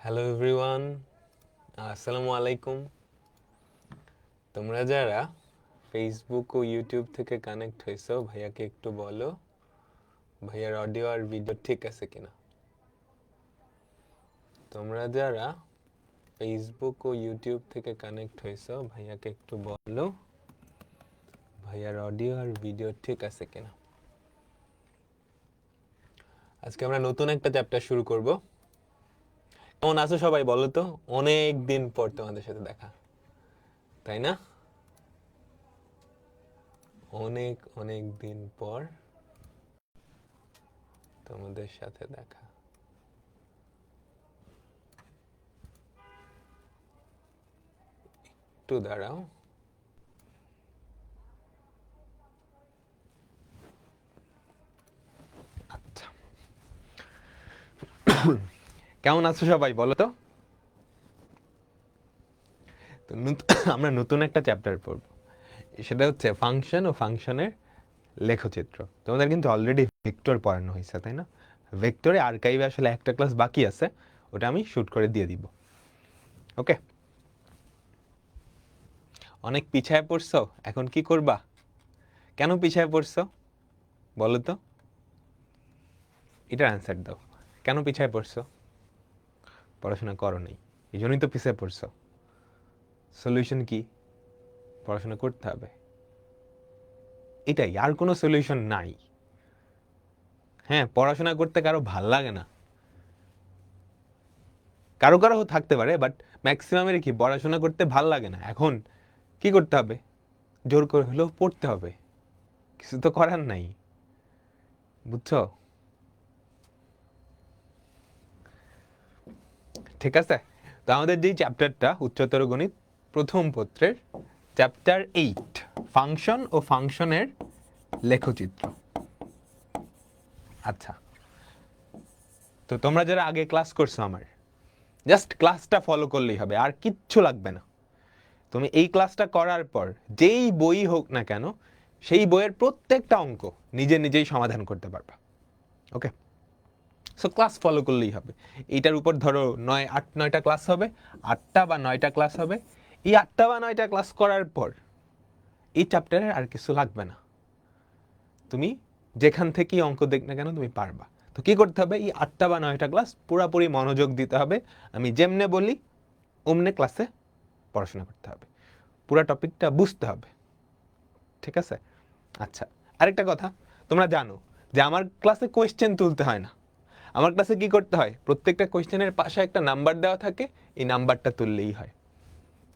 Hello everyone, আসসালামু আলাইকুম। তোমরা যারা ফেসবুক ও ইউটিউব থেকে কানেক্ট হয়েছো, ভাইয়াকে একটু বলো ভাইয়ার অডিও আর ভিডিও ঠিক আছে কিনা। তোমরা যারা ফেসবুক ও ইউটিউব থেকে কানেক্ট হয়েছো, ভাইয়াকে একটু বলো ভাইয়ার অডিও আর ভিডিও ঠিক আছে কিনা। আজকে আমরা নতুন একটা চ্যাপ্টার শুরু করব। কেমন আছো সবাই বলো তো? অনেক দিন পর তোমাদের সাথে দেখা, তাই না? অনেক অনেক দিন পর তোমাদের সাথে দেখা। একটু দাঁড়াও। আচ্ছা, কেমন আছো সবাই বলো তো? আমরা নতুন একটা চ্যাপ্টার পড়ব, সেটা হচ্ছে ফাংশন ও ফাংশনের লেখচিত্র। তোমাদের কিন্তু অলরেডি ভেক্টর পড়ানো হয়েছে, তাই না? ভেক্টরে আর্কাইভে আসলে একটা ক্লাস বাকি আছে, ওটা আমি শুট করে দিয়ে দিব। ওকে, অনেক পিছায় পড়ছো, এখন কি করবা? কেন পিছায় পড়ছো বলো তো? এটার অ্যান্সার দাও। কেন পিছায় পড়ছো? পড়াশোনা করো নাই, এই জন্যই তো পিছিয়ে পড়ছো। সলিউশন কি? পড়াশোনা করতে হবে, এটাই, আর কোনো সলিউশন নাই। হ্যাঁ, পড়াশোনা করতে কারো ভাল লাগে না, কারো কারো থাকতে পারে, বাট ম্যাক্সিমামের কি পড়াশোনা করতে ভাল লাগে না। এখন কি করতে হবে? জোর করে হলেও পড়তে হবে, কিছু তো করার নাই, বুঝছো? ঠিক আছে, তো আমাদের যে চ্যাপ্টারটা উচ্চতর গণিত প্রথম পত্রের চ্যাপ্টার 8, ফাংশন ও ফাংশনের লেখচিত্র। আচ্ছা, তো তোমরা যারা আগে ক্লাস করছো আমার, জাস্ট ক্লাসটা ফলো করলেই হবে, আর কিচ্ছু লাগবে না। তুমি এই ক্লাসটা করার পর যেই বই হোক না কেন, সেই বইয়ের প্রত্যেকটা অঙ্ক নিজে নিজেই সমাধান করতে পারবা। ওকে, সো ক্লাস ফলো করলেই হবে। এইটার উপর ধরো 9-8-9টা ক্লাস হবে, 8টা বা 9টা ক্লাস হবে। এই 8টা বা 9টা ক্লাস করার পর এই চ্যাপ্টারের আর কিছু লাগবে না, তুমি যেখান থেকেই অঙ্ক দেখ না কেন তুমি পারবা। তো কি করতে হবে? এই 8টা বা 9টা ক্লাস পুরাপুরি মনোযোগ দিতে হবে, আমি যেমনে বলি অমনে ক্লাসে পড়াশোনা করতে হবে, পুরো টপিকটা বুঝতে হবে। ঠিক আছে? আচ্ছা, আরেকটা কথা, তোমরা জানো যে আমার ক্লাসে কোয়েশ্চেন তুলতে হয় না। আমার ক্লাসে কি করতে হয়? প্রত্যেকটা কোয়েশ্চেনের পাশে একটা নাম্বার দেওয়া থাকে, এই নাম্বারটা তুললেই হয়।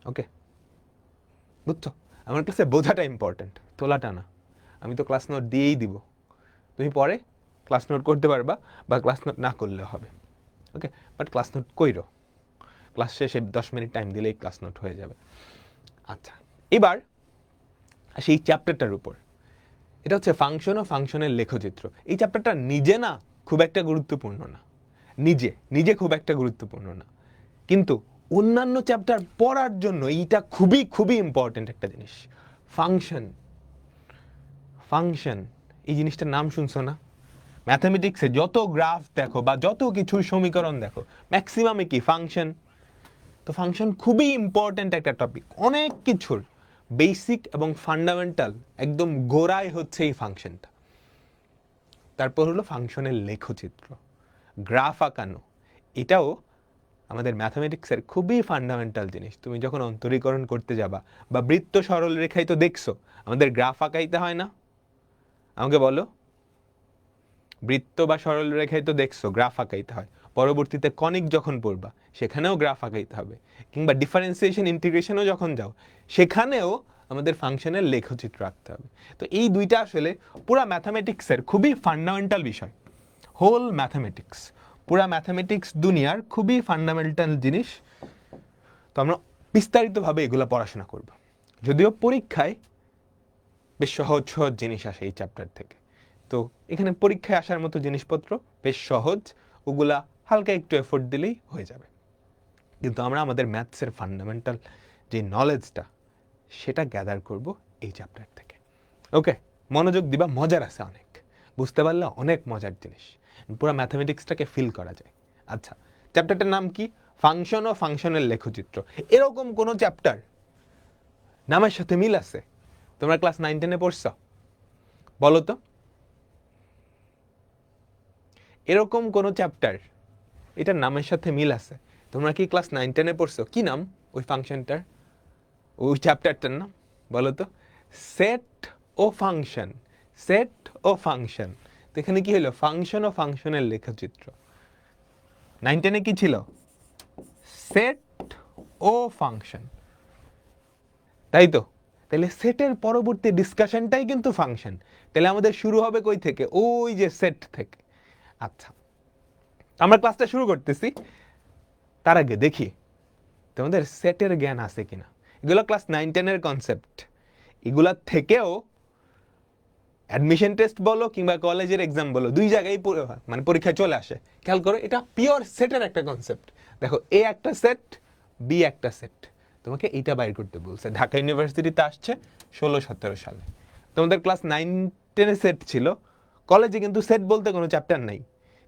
ওকে, বুঝছো? আমার ক্লাসে বোঝাটা ইম্পর্টেন্ট, তোলাটা না। আমি তো ক্লাস নোট দিয়েই দিব, তুমি পরে ক্লাস নোট করতে পারবা বা ক্লাস নোট না করলেও হবে। ওকে, বাট ক্লাস নোট কইরো, ক্লাস শেষে 10 মিনিট টাইম দিলেই ক্লাস নোট হয়ে যাবে। আচ্ছা, এবার আসি এই চ্যাপ্টারটার উপর। এটা হচ্ছে ফাংশন ও ফাংশনের লেখচিত্র। এই চ্যাপ্টারটা নিজে না খুব একটা গুরুত্বপূর্ণ না, নিজে নিজে খুব একটা গুরুত্বপূর্ণ না, কিন্তু অন্যান্য চ্যাপ্টার পড়ার জন্য এইটা খুবই খুবই ইম্পর্টেন্ট একটা জিনিস। ফাংশন, ফাংশন এই জিনিসটার নাম শুনছো না? ম্যাথামেটিক্সে যত গ্রাফ দেখো বা যত কিছু সমীকরণ দেখো, ম্যাক্সিমামে কি ফাংশন। তো ফাংশন খুবই ইম্পর্টেন্ট একটা টপিক, অনেক কিছুর বেসিক এবং ফান্ডামেন্টাল একদম গোড়ায় হচ্ছে এই ফাংশনটা। তারপর হলো ফাংশনের লেখচিত্র, গ্রাফ আঁকানো। এটাও আমাদের ম্যাথামেটিক্সের খুবই ফান্ডামেন্টাল জিনিস। তুমি যখন অন্তরীকরণ করতে যাবা বা বৃত্ত সরল রেখায় তো দেখছো আমাদের গ্রাফ আঁকাইতে হয় না? আমাকে বলো, বৃত্ত বা সরল রেখায় তো দেখছো গ্রাফ আঁকাইতে হয়। পরবর্তীতে কনিক যখন পড়বা সেখানেও গ্রাফ আঁকাইতে হবে, কিংবা ডিফারেন্সিয়েশন ইন্টিগ্রেশনও যখন যাও সেখানেও আমাদের ফাংশনের লেখচিত্র আঁকতে হবে। তো এই দুইটা আসলে পুরা ম্যাথামেটিক্সের খুবই ফান্ডামেন্টাল বিষয়। হোল ম্যাথামেটিক্স, পুরা ম্যাথামেটিক্স দুনিয়ার খুবই ফান্ডামেন্টাল জিনিস। তো আমরা বিস্তারিতভাবে এগুলো পড়াশোনা করব, যদিও পরীক্ষায় বেশ সহজ সহজ জিনিস আসে এই চ্যাপ্টার থেকে। তো এখানে পরীক্ষায় আসার মতো জিনিসপত্র বেশ সহজ, ওগুলা হালকা একটু এফোর্ট দিলেই হয়ে যাবে। কিন্তু আমরা আমাদের ম্যাথসের ফান্ডামেন্টাল যে নলেজটা সেটা গ্যাদার করব এই চ্যাপ্টার থেকে। ওকে, মনোযোগ দিবা, মজার আছে অনেক, বুঝতে পারলে অনেক মজার জিনিস, পুরো ম্যাথামেটিক্সটাকে ফিল করা যায়। আচ্ছা, চ্যাপ্টারটার নাম কি? ফাংশন ও ফাংশনের লেখচিত্র, এরকম কোন চ্যাপ্টার নামের সাথে মিল আছে? তোমরা ক্লাস 9-10 পড়ছো? বলো তো, এরকম কোন চ্যাপ্টার এটার নামের সাথে মিল আছে? তোমরা কি ক্লাস 9-10 পড়ছো? কি নাম ওই ফাংশনটার, ওই চ্যাপ্টারটার নাম বলো তো? সেট ও ফাংশন, সেট ও ফাংশন। তো এখানে কি হলো? ফাংশন ও ফাংশনের লেখচিত্র। 9-10 কি ছিল? সেট ও ফাংশন, তাই তো? তাহলে সেটের পরবর্তী ডিসকাশনটাই কিন্তু ফাংশন। তাহলে আমাদের শুরু হবে কই থেকে? ওই যে সেট থেকে। আচ্ছা, আমরা ক্লাসটা শুরু করতেছি, তার আগে দেখি তোমাদের সেটের জ্ঞান আছে কিনা। এগুলো ক্লাস 9-10 কনসেপ্ট, এগুলা থেকেও অ্যাডমিশন টেস্ট বলো কিংবা কলেজের এক্সাম বলো, দুই জায়গায় মানে পরীক্ষায় চলে আসে। খেয়াল করো, এটা পিওর সেটের একটা কনসেপ্ট। দেখো, এ একটা সেট, বি একটা সেট, তোমাকে এইটা বাইর করতে বলছে। ঢাকা ইউনিভার্সিটিতে আসছে 16-17 সালে। তোমাদের ক্লাস 9-10 সেট ছিল, কলেজে কিন্তু সেট বলতে কোনো চ্যাপ্টার নাই,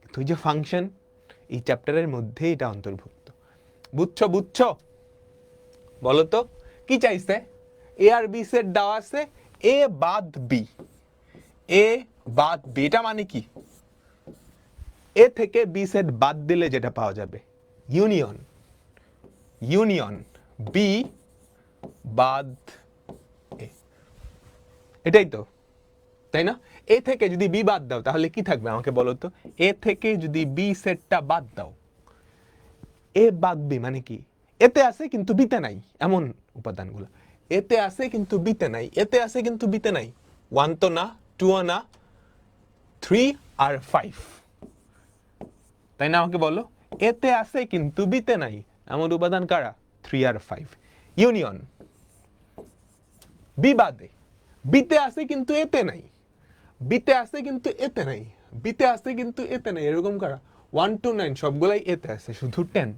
কিন্তু ওই যে ফাংশন, এই চ্যাপ্টারের মধ্যে এটা অন্তর্ভুক্ত। বুঝছো? বুঝছো? বলো তো কি চাইছে? এ আর বি সেট দেওয়া আছে, এ বাদ বি, এ বাদ বি, এটা মানে কি? এ থেকে বি সেট বাদ দিলে যেটা পাওয়া যাবে, ইউনিয়ন, ইউনিয়ন বি বাদ এ, এটাই তো, তাই না? এ থেকে যদি বি বাদ দাও তাহলে কি থাকবে আমাকে বলো তো? এ থেকে যদি বি সেটটা বাদ দাও, এ বাদ বি মানে কি? এতে আছে কিন্তু বিতে নাই, এমন উপাদানগুলো। এতে আছে কিন্তু বিতে নাই, এতে আছে কিন্তু বিতে নাই। 1 তো না, 2 না, 3 আর 5, তাই না? আমাকে বলো, এতে আছে কিন্তু বিতে নাই, এমন উপাদান কারা? 3 আর 5। ইউনিয়ন বি বাদে, বিতে আছে কিন্তু এতে নাই, বিতে আছে কিন্তু এতে নাই, বিতে আছে কিন্তু এতে নাই, এরকম কারা? 1 to 9 সবগুলাই এতে আছে, শুধু 10।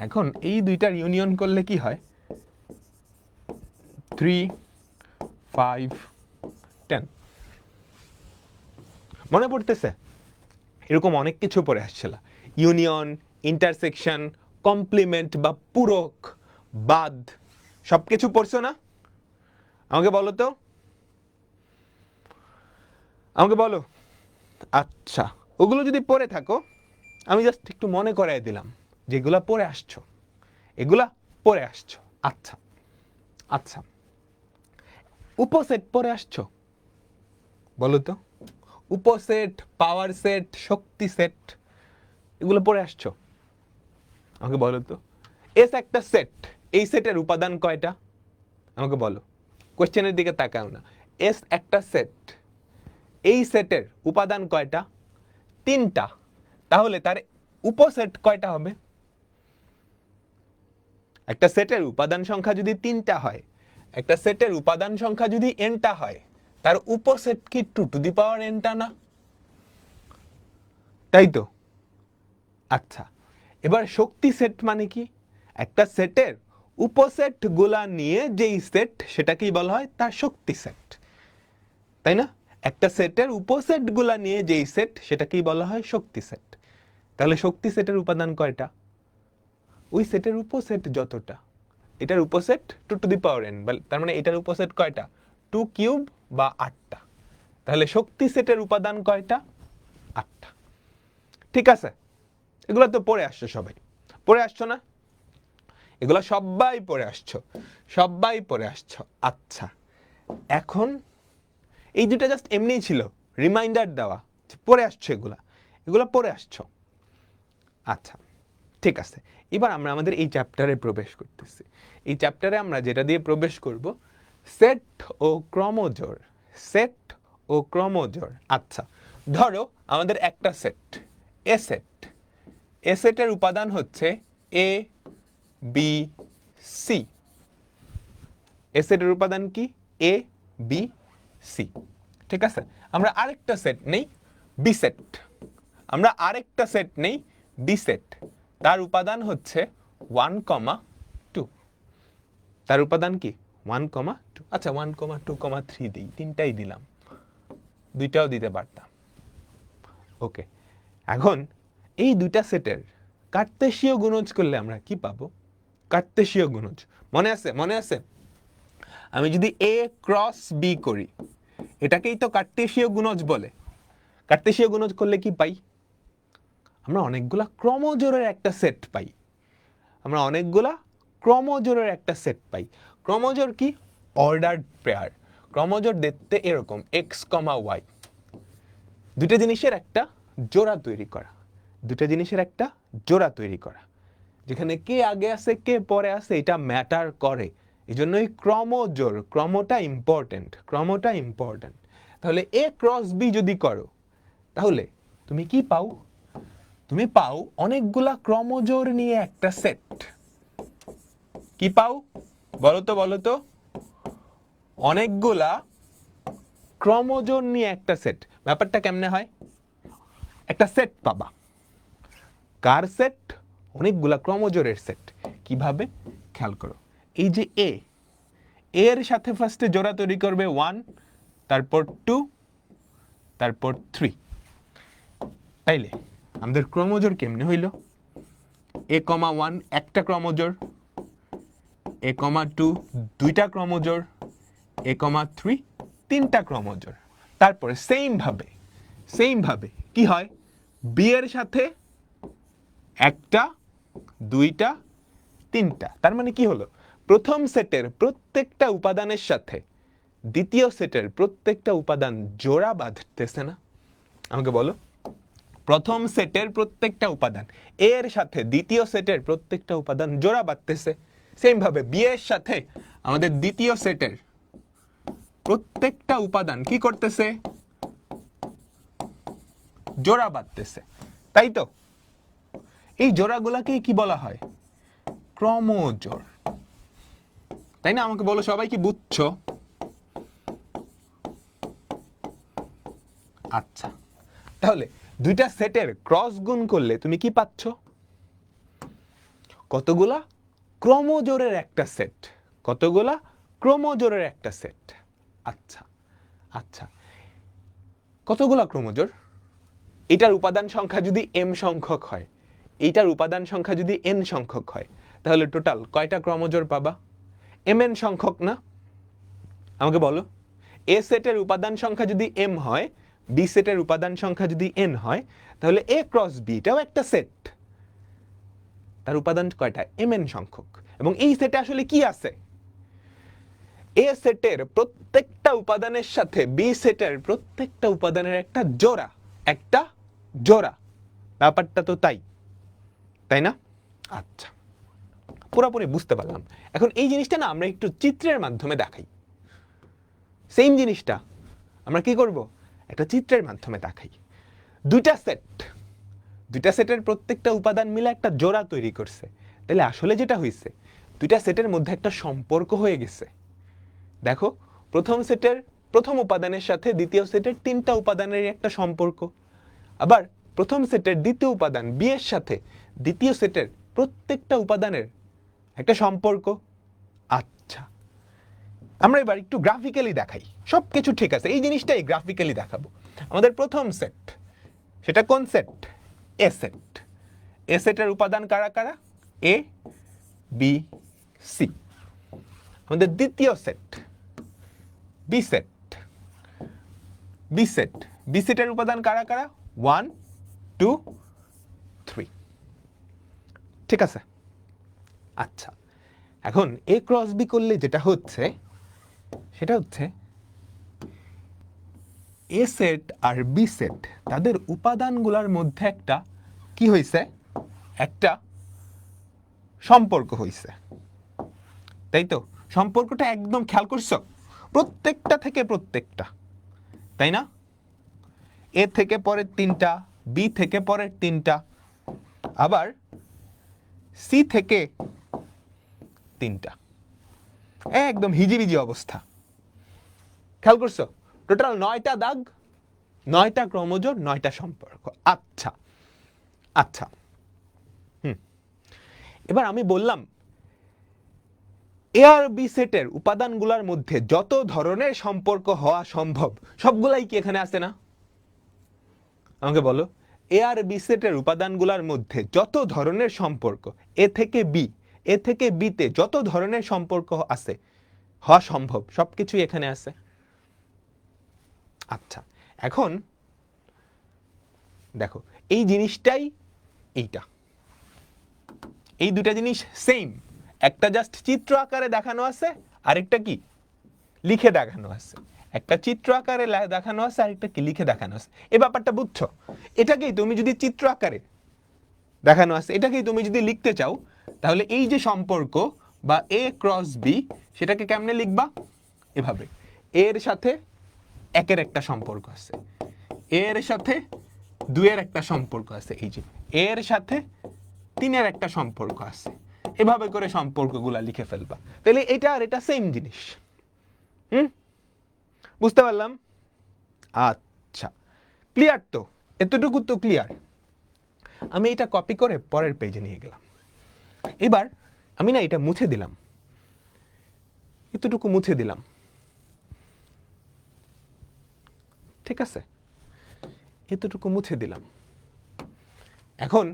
এখন এই দুইটার ইউনিয়ন করলে কি হয়? 3, 5, 10। মনে পড়তেছে? এরকম অনেক কিছু পড়ে আসছিল, ইউনিয়ন, ইন্টারসেকশন, কমপ্লিমেন্ট বা পূরক, বাদ, সবকিছু পড়ছো না? আমাকে বলো তো, আমাকে বলো। আচ্ছা, ওগুলো যদি পড়ে থাকো, আমি জাস্ট একটু মনে করাই দিলাম যেগুলা পড়ে আসছো, এগুলা পড়ে আসছো। আচ্ছা আচ্ছা, উপসেট পড়ে আসছো? বলো তো, উপসেট, পাওয়ার সেট, শক্তি সেট, এগুলো পড়ে আসছো? আমাকে বলো তো। এস একটা সেট, এই সেটের উপাদান কয়টা? আমাকে বলো, কোশ্চেনের দিকে তাকাও না। এস একটা সেট, এই সেটের উপাদান কয়টা? 3টা। তাহলে তার উপসেট কয়টা হবে? একটা সেটের উপাদান সংখ্যা যদি 3টা হয়, একটা সেটের উপাদান সংখ্যা যদি nটা হয়, তার উপসেট কি 2 to the power nটা না? তাই তো? আচ্ছা, এবার শক্তি সেট মানে কি? একটা সেটের উপসেট গুলা নিয়ে যেই সেট, সেটাকেই বলা হয় তার শক্তি সেট, তাই না? একটা সেটের উপসেট গুলা নিয়ে যেই সেট, সেটাকেই বলা হয় শক্তি সেট। তাহলে শক্তি সেটের উপাদান কয়টা? ওই সেটের উপসেট যতটা, এটার উপসেট 2 to the power n, তার মানে এটার উপসেট কয়টা? 2 কিউব বা 8টা। তাহলে শক্তি সেটের উপাদান কয়টা? 8টা। ঠিক আছে, এগুলো তো পড়ে আসছো, সবাই পড়ে আসছো না? এগুলো সবাই পড়ে আসছো, সবাই পড়ে আসছো। আচ্ছা, এখন এই দুটো জাস্ট এমনিই ছিল, রিমাইন্ডার দেওয়া, পড়ে আসছো এগুলা, এগুলো পড়ে আসছো। আচ্ছা, ঠিক আছে, এবার আমরা আমাদের এই চ্যাপ্টারে প্রবেশ করতেছি। এই চ্যাপ্টারে আমরা যেটা দিয়ে প্রবেশ করব, সেট ও ক্রমজোড়, সেট ও ক্রমজোড়। আচ্ছা, ধরো আমাদের একটা সেট, এ সেট, এ সেটের উপাদান হচ্ছে এ বি সি। এ সেটের উপাদান কি? A B C. ঠিক আছে, আমরা আরেকটা সেট নেই, বি সেট। আমরা আরেকটা সেট নেই, বি সেট। তার উপাদান হচ্ছে 1, 2। তার উপাদান কি? 1, 2। আচ্ছা, 1, 2, 3 দিই, 3টাই দিলাম, 2টাও দিতে পারতাম। ওকে, এখন এই দুইটা সেটের কার্তেশীয় গুণজ করলে আমরা কি পাবো? কার্তেশীয় গুণজ মনে আছে আমি যদি এ ক্রস বি করি, এটাকেই তো কার্তেশীয় গুণজ বলে। কার্তেশীয় গুণজ করলে কি পাই? আমরা অনেকগুলা ক্রমজোড়ের একটা সেট পাই। ক্রমজোড় কি? Ordered pair. ক্রমজোড় দেখতে এরকম এক্স কমা ওয়াই, দুইটা জিনিসের একটা জোড়া তৈরি করা, যেখানে কে আগে আছে কে পরে আছে এটা ম্যাটার করে। এই জন্যই ক্রমটা ইম্পর্টেন্ট। তাহলে এ ক্রস বি যদি করো, তাহলে তুমি কি পাও? তুমি পাও অনেকগুলা ক্রমজোড় নিয়ে একটা সেট। কি পাও বলো তো? অনেকগুলা ক্রমজোড় নিয়ে একটা সেট। ব্যাপারটা কেমনে হয়? একটা সেট পাবা। কার সেট? অনেকগুলা ক্রমজোড়ের সেট। কিভাবে? খেয়াল করো, এই যে এ এর সাথে ফার্স্টে জোড়া তৈরি করবে 1, তারপর 2, তারপর 3। তাইলে আমাদের ক্রমজোড় কেমনে হইল? a, 1 একটা ক্রমজোড়, a, 2 দুইটা ক্রমজোড়, a, 3 তিনটা ক্রমজোড়। তারপরে সেম ভাবে কি হয়? বি এর সাথে একটা, দুইটা, তিনটা। তার মানে কি হলো? প্রথম সেটের প্রত্যেকটা উপাদানের সাথে দ্বিতীয় সেটের প্রত্যেকটা উপাদান জোড়া বাঁধতেছে না? আমাকে বলো, প্রথম সেটের প্রত্যেকটা উপাদান এর সাথে দ্বিতীয় সেটের প্রত্যেকটা উপাদান জোড়া বাঁধতেছে। সেম ভাবে বি এর সাথে আমাদের দ্বিতীয় সেটের প্রত্যেকটা উপাদান কি করতেছে? জোড়া বাঁধতেছে, তাই তো? এই জোড়াগুলাকে কি বলা হয়? ক্রমজোড়, তাই না? আমাকে বলো, সবাই কি বুঝছো? আচ্ছা, তাহলে দুইটা সেটের ক্রস গুণ করলে তুমি কি পাচ্ছ? কতগুলা ক্রমজোড়ের একটা সেট। আচ্ছা, কতগুলা ক্রমজোড়? এটার উপাদান সংখ্যা যদি m সংখ্যক হয়, এইটার উপাদান সংখ্যা যদি n সংখ্যক হয়, তাহলে টোটাল কয়টা ক্রমজোড় পাবা? mn সংখ্যক না? আমাকে বলো, এ সেটের উপাদান সংখ্যা যদি m হয়, বি সেটের উপাদান সংখ্যা যদি n হয়, তাহলে a ক্রস বি এটাও একটা সেট। তার উপাদান কয়টা? mn সংখ্যক। এবং এই সেটে আসলে কি আছে? এ সেটের প্রত্যেকটা উপাদানের সাথে বি সেটের প্রত্যেকটা উপাদানের একটা জোড়া। ব্যাপারটা তো তাই না? আচ্ছা, পুরোপুরি বুঝতে পারলাম। এখন এই জিনিসটা না আমরা একটু চিত্রের মাধ্যমে দেখাই। সেম জিনিসটা আমরা কি করব? একটা চিত্রের মাধ্যমে দেখাই। দুইটা সেটের প্রত্যেকটা উপাদান মিলে একটা জোড়া তৈরি করছে। তাহলে আসলে যেটা হইছে, দুইটা সেটের মধ্যে একটা সম্পর্ক হয়ে গেছে। দেখো, প্রথম সেটের প্রথম উপাদানের সাথে দ্বিতীয় সেটের তিনটা উপাদানের একটা সম্পর্ক, আবার প্রথম সেটের দ্বিতীয় উপাদান বি এর সাথে দ্বিতীয় সেটের প্রত্যেকটা উপাদানের একটা সম্পর্ক। আচ্ছা, আমরা এবার একটু গ্রাফিক্যালি দেখাই। সবকিছু ঠিক আছে, এই জিনিসটাই গ্রাফিক্যালি দেখাবো। আমাদের প্রথম সেট, সেটা কোন সেট? এ সেটের উপাদান কারা কারা? এ, বি, সি। আমাদের দ্বিতীয় সেট বি সেটের উপাদান কারা কারা? 1, 2, 3। ঠিক আছে? আচ্ছা, এখন এ ক্রস বি করলে যেটা হচ্ছে, সেটা হচ্ছে এ সেট আর বি সেট তাদের উপাদানগুলোর মধ্যে একটা কি হইছে? একটা সম্পর্ক হইছে, তাই তো? সম্পর্কটা একদম খেয়াল করছো? প্রত্যেকটা থেকে প্রত্যেকটা, তাই না? এ থেকে পরের তিনটা, বি থেকে পরের তিনটা, আবার সি থেকে তিনটা। একদম হিজিবিজি অবস্থা। খেয়াল করছো? টোটাল 9টা দাগ, 9টা ক্রমজোড়, 9টা সম্পর্ক। আচ্ছা, এবার আমি বললাম এ আর বি সেটের উপাদানগুলোর মধ্যে যত ধরনের সম্পর্ক হওয়া সম্ভব সবগুলাই কি এখানে আছে না? আমাকে বলো, এ আর বি সেটের উপাদানগুলোর মধ্যে যত ধরনের সম্পর্ক এ থেকে বিতে যত ধরনের সম্পর্ক আছে হওয়া সম্ভব সবকিছুই এখানে আছে। আচ্ছা, এখন দেখো এই জিনিসটাই এইটা, এই দুটা জিনিস সেম, একটা জাস্ট চিত্র আকারে দেখানো আছে, আরেকটা কি লিখে দেখানো আছে। একটা চিত্র আকারে দেখানো আছে, আরেকটা কি লিখে দেখানো আছে। এই ব্যাপারটা বুঝছো? এটাকেই তুমি যদি চিত্র আকারে দেখানো আছে, এটাকেই তুমি যদি লিখতে চাও, তাহলে এই যে সম্পর্ক বা এ ক্রস বি, সেটাকে কেমনে লিখবা? এভাবে, এর সাথে একের একটা সম্পর্ক আছে, এর সাথে দুইয়ের একটা সম্পর্ক আছে, এই যে এর সাথে তিনের একটা সম্পর্ক আছে, এভাবে করে সম্পর্কগুলা লিখে ফেলবা। তাহলে এটা আর এটা সেম জিনিস। বুঝতে পারলাম? আচ্ছা, ক্লিয়ার তো? এতটুকু তো ক্লিয়ার। আমি এটা কপি করে পরের পেজে নিয়ে গেলাম। এবার আমি না এটা মুছে দিলাম, এতটুকু মুছে দিলাম, ঠিক আছে? এতটুকু মুছে দিলাম। এখন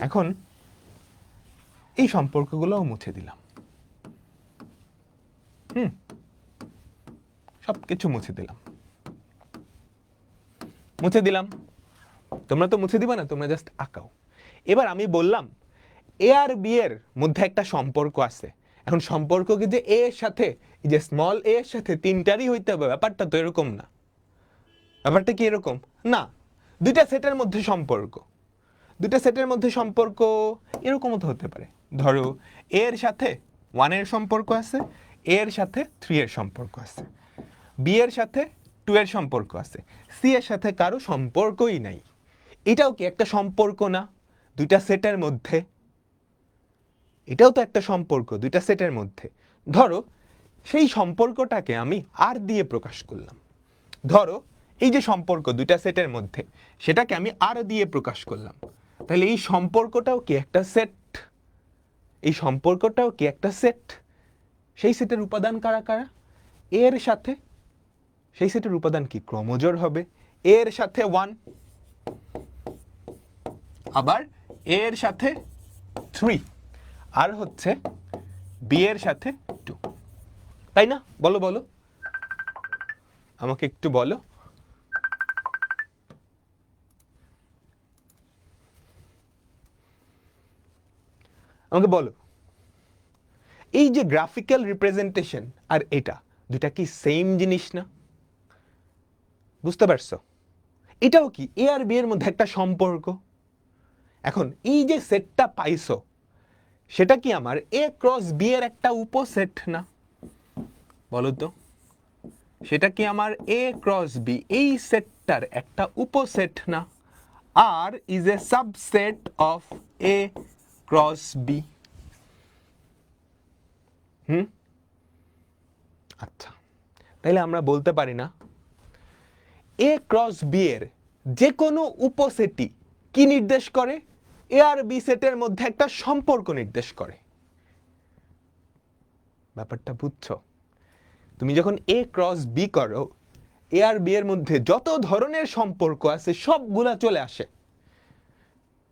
এখন এই সম্পর্কগুলোও মুছে দিলাম। সবকিছু মুছে দিলাম, মুছে দিলাম। তোমরা তো মুছে দিবা না, তোমরা জাস্ট আঁকাও। এবার আমি বললাম এ আর বি এর মধ্যে একটা সম্পর্ক আছে। এখন সম্পর্ক কি যে এ এর সাথে, এই যে স্মল এ এর সাথে তিনটারই হইতে হবে, ব্যাপারটা তো এরকম না। ব্যাপারটা কি এরকম না? দুইটা সেটের মধ্যে সম্পর্ক, দুইটা সেটের মধ্যে সম্পর্ক এরকমও তো হতে পারে। ধরো এ এর সাথে 1 এর সম্পর্ক আছে, এ এর সাথে 3 এর সম্পর্ক আছে, বি এর সাথে 2 এর সম্পর্ক আছে, সি এর সাথে কারো সম্পর্কই নাই। এটাও কি একটা সম্পর্ক না দুইটা সেটের মধ্যে? এটাও তো একটা সম্পর্ক দুইটা সেটের মধ্যে। ধরো সেই সম্পর্কটাকে আমি আর দিয়ে প্রকাশ করলাম। ধরো এই যে সম্পর্ক দুইটা সেটের মধ্যে, সেটাকে আমি আর দিয়ে প্রকাশ করলাম। তাহলে এই সম্পর্কটাও কি একটা সেট? এই সম্পর্কটাও কি একটা সেট? সেই সেটের উপাদান কারা কারা? এর সাথে, সেই সেটের উপাদান কি ক্রমজোড় হবে? এর সাথে 1, আবার এর সাথে 3, আর হচ্ছে বি এর সাথে 2, তাই না? বলো বলো, আমাকে একটু বলো। আমাকে বলো, এই যে গ্রাফিক্যাল রিপ্রেজেন্টেশন আর এটা দুটা কি সেম জিনিস না? বুঝতে পারছো? এটাও কি এ আর বি এর মধ্যে একটা সম্পর্ক। এখন এই যে সেটটা পাইছো, সেটা কি আমার এ ক্রস বি এর একটা উপসেট না? বলো তো, সেটা কি আমার এ ক্রস বি এই সেটটার একটা উপসেট না? R is a subset of A cross B. আচ্ছা, তাইলে আমরা বলতে পারি না এ ক্রস বি এর যে কোনো উপসেটই কি নির্দেশ করে? এ আর বি সেটের মধ্যে একটা সম্পর্ক নির্দেশ করে। ব্যাপারটা বুঝছো? তুমি যখন এ ক্রস বি করো, এ আর বি এর মধ্যে যত ধরনের সম্পর্ক আছে সবগুলা চলে আসে।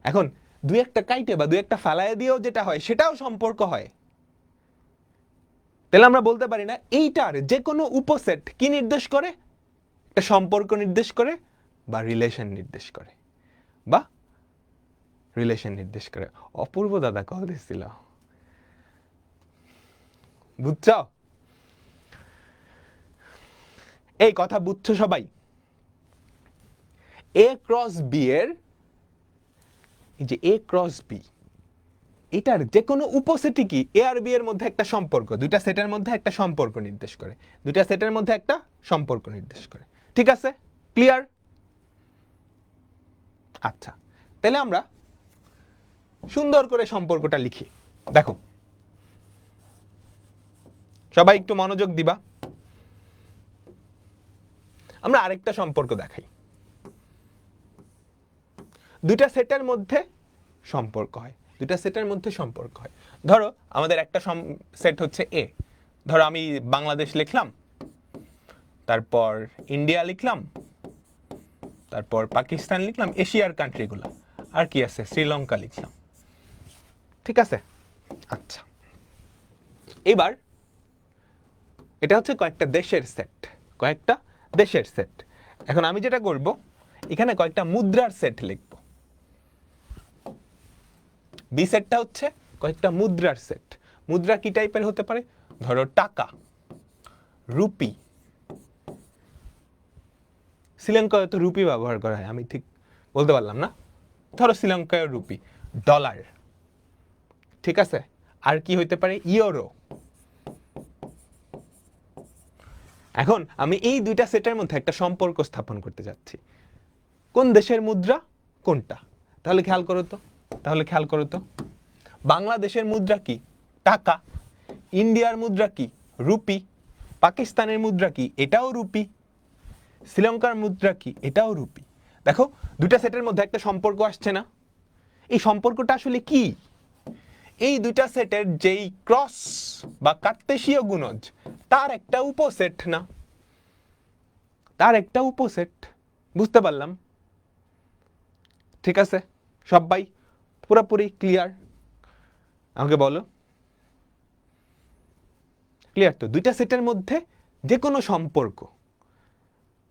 এখন দুই একটা কাইটে বা দুই একটা ফালায় দিয়েও যেটা হয় সেটাও সম্পর্ক হয়। তাহলে আমরা বলতে পারি না এইটার যে কোনো উপসেট কি নির্দেশ করে? একটা সম্পর্ক নির্দেশ করে বা রিলেশন নির্দেশ করে, বা রিলেশন নির্দেশ করে। অপূর্ব দাদা কল দিছিল, বুঝছো? এই কথা বুঝছো সবাই? এ ক্রস বি এর, এই যে এ ক্রস বি, এটার যে কোনো উপসেটই কি এ আর বি এর মধ্যে একটা সম্পর্ক, দুইটা সেটের মধ্যে একটা সম্পর্ক নির্দেশ করে, দুইটা সেটের মধ্যে একটা সম্পর্ক নির্দেশ করে। ঠিক আছে? ক্লিয়ার? আচ্ছা, তাহলে আমরা সুন্দর করে সম্পর্কটা লিখি। দেখো সবাই একটু মনোযোগ দিবা। আমরা আরেকটা সম্পর্ক দেখাই। দুইটা সেটের মধ্যে সম্পর্ক হয়, দুইটা সেটের মধ্যে সম্পর্ক হয়। ধরো আমাদের একটা সেট হচ্ছে এ। ধরো আমি বাংলাদেশ লিখলাম, তারপর ইন্ডিয়া লিখলাম, তারপর পাকিস্তান লিখলাম, এশিয়ার কান্ট্রিগুলো, আর কি আছে, শ্রীলঙ্কা লিখলাম। ঠিক আছে, আচ্ছা এবার এটা হচ্ছে কয়েকটা দেশের সেট, কয়েকটা দেশের সেট। এখন আমি যেটা করব, এখানে কয়েকটা মুদ্রার সেট লিখব। বি সেটটা হচ্ছে কয়েকটা মুদ্রার সেট। মুদ্রা কি টাইপের হতে পারে? ধরো টাকা, রুপি। শ্রীলঙ্কায় তো রুপি ব্যবহার করা হয়, আমি ঠিক বলতে পারলাম না। ধরো শ্রীলঙ্কায় রুপি। ডলার, ঠিক আছে। আর কি হইতে পারে? ইউরো। এখন আমি এই দুইটা সেটের মধ্যে একটা সম্পর্ক স্থাপন করতে যাচ্ছি। কোন দেশের মুদ্রা কোনটা? তাহলে খেয়াল করো তো, বাংলাদেশের মুদ্রা কি? টাকা। ইন্ডিয়ার মুদ্রা কি? রুপি। পাকিস্তানের মুদ্রা কি? এটাও রুপি। শ্রীলঙ্কার মুদ্রা কি? এটাও রুপি। দেখো দুইটা সেটের মধ্যে একটা সম্পর্ক আসছে না? এই সম্পর্কটা আসলে কি? এই দুইটা সেটের যেই ক্রস বা কার্তেশীয় গুণজ, তার একটা উপসেট না? তার একটা উপসেট। বুঝতে পারলাম? ঠিক আছে, সবাই পুরোপুরি ক্লিয়ার? আমাকে বলো, ক্লিয়ার তো? দুইটা সেটের মধ্যে যে কোনো সম্পর্ক,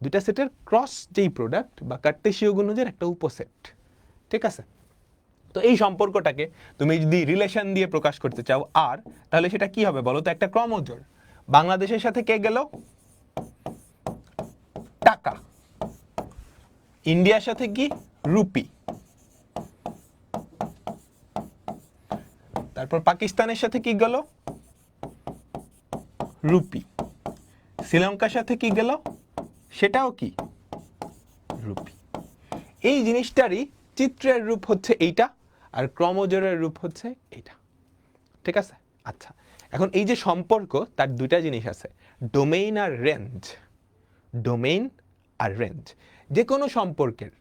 দুইটা সেটের ক্রস যেই প্রোডাক্ট বা কার্তেশীয় গুণজের একটা উপসেট। ঠিক আছে, তো এই সম্পর্কটাকে তুমি যদি রিলেশন দিয়ে প্রকাশ করতে চাও আর, তাহলে সেটা কি হবে বলো তো? একটা ক্রমজোড়। বাংলাদেশের সাথে কে গেল? টাকা। ইন্ডিয়ার সাথে কি? রুপি। তারপর পাকিস্তানের সাথে কি গেল? রুপি। শ্রীলঙ্কার সাথে কি গেল? সেটাও কি? রুপি। এই জিনিসটারই চিত্রের রূপ হচ্ছে এইটা, আর ক্রমজোড়ের রূপ হচ্ছে এইটা। ঠিক আছে, আচ্ছা এখন এই যে সম্পর্ক, তার দুইটা জিনিস আছে, ডোমেইন আর রেঞ্জ। ডোমেইন আর রেঞ্জ। যে কোনো সম্পর্কের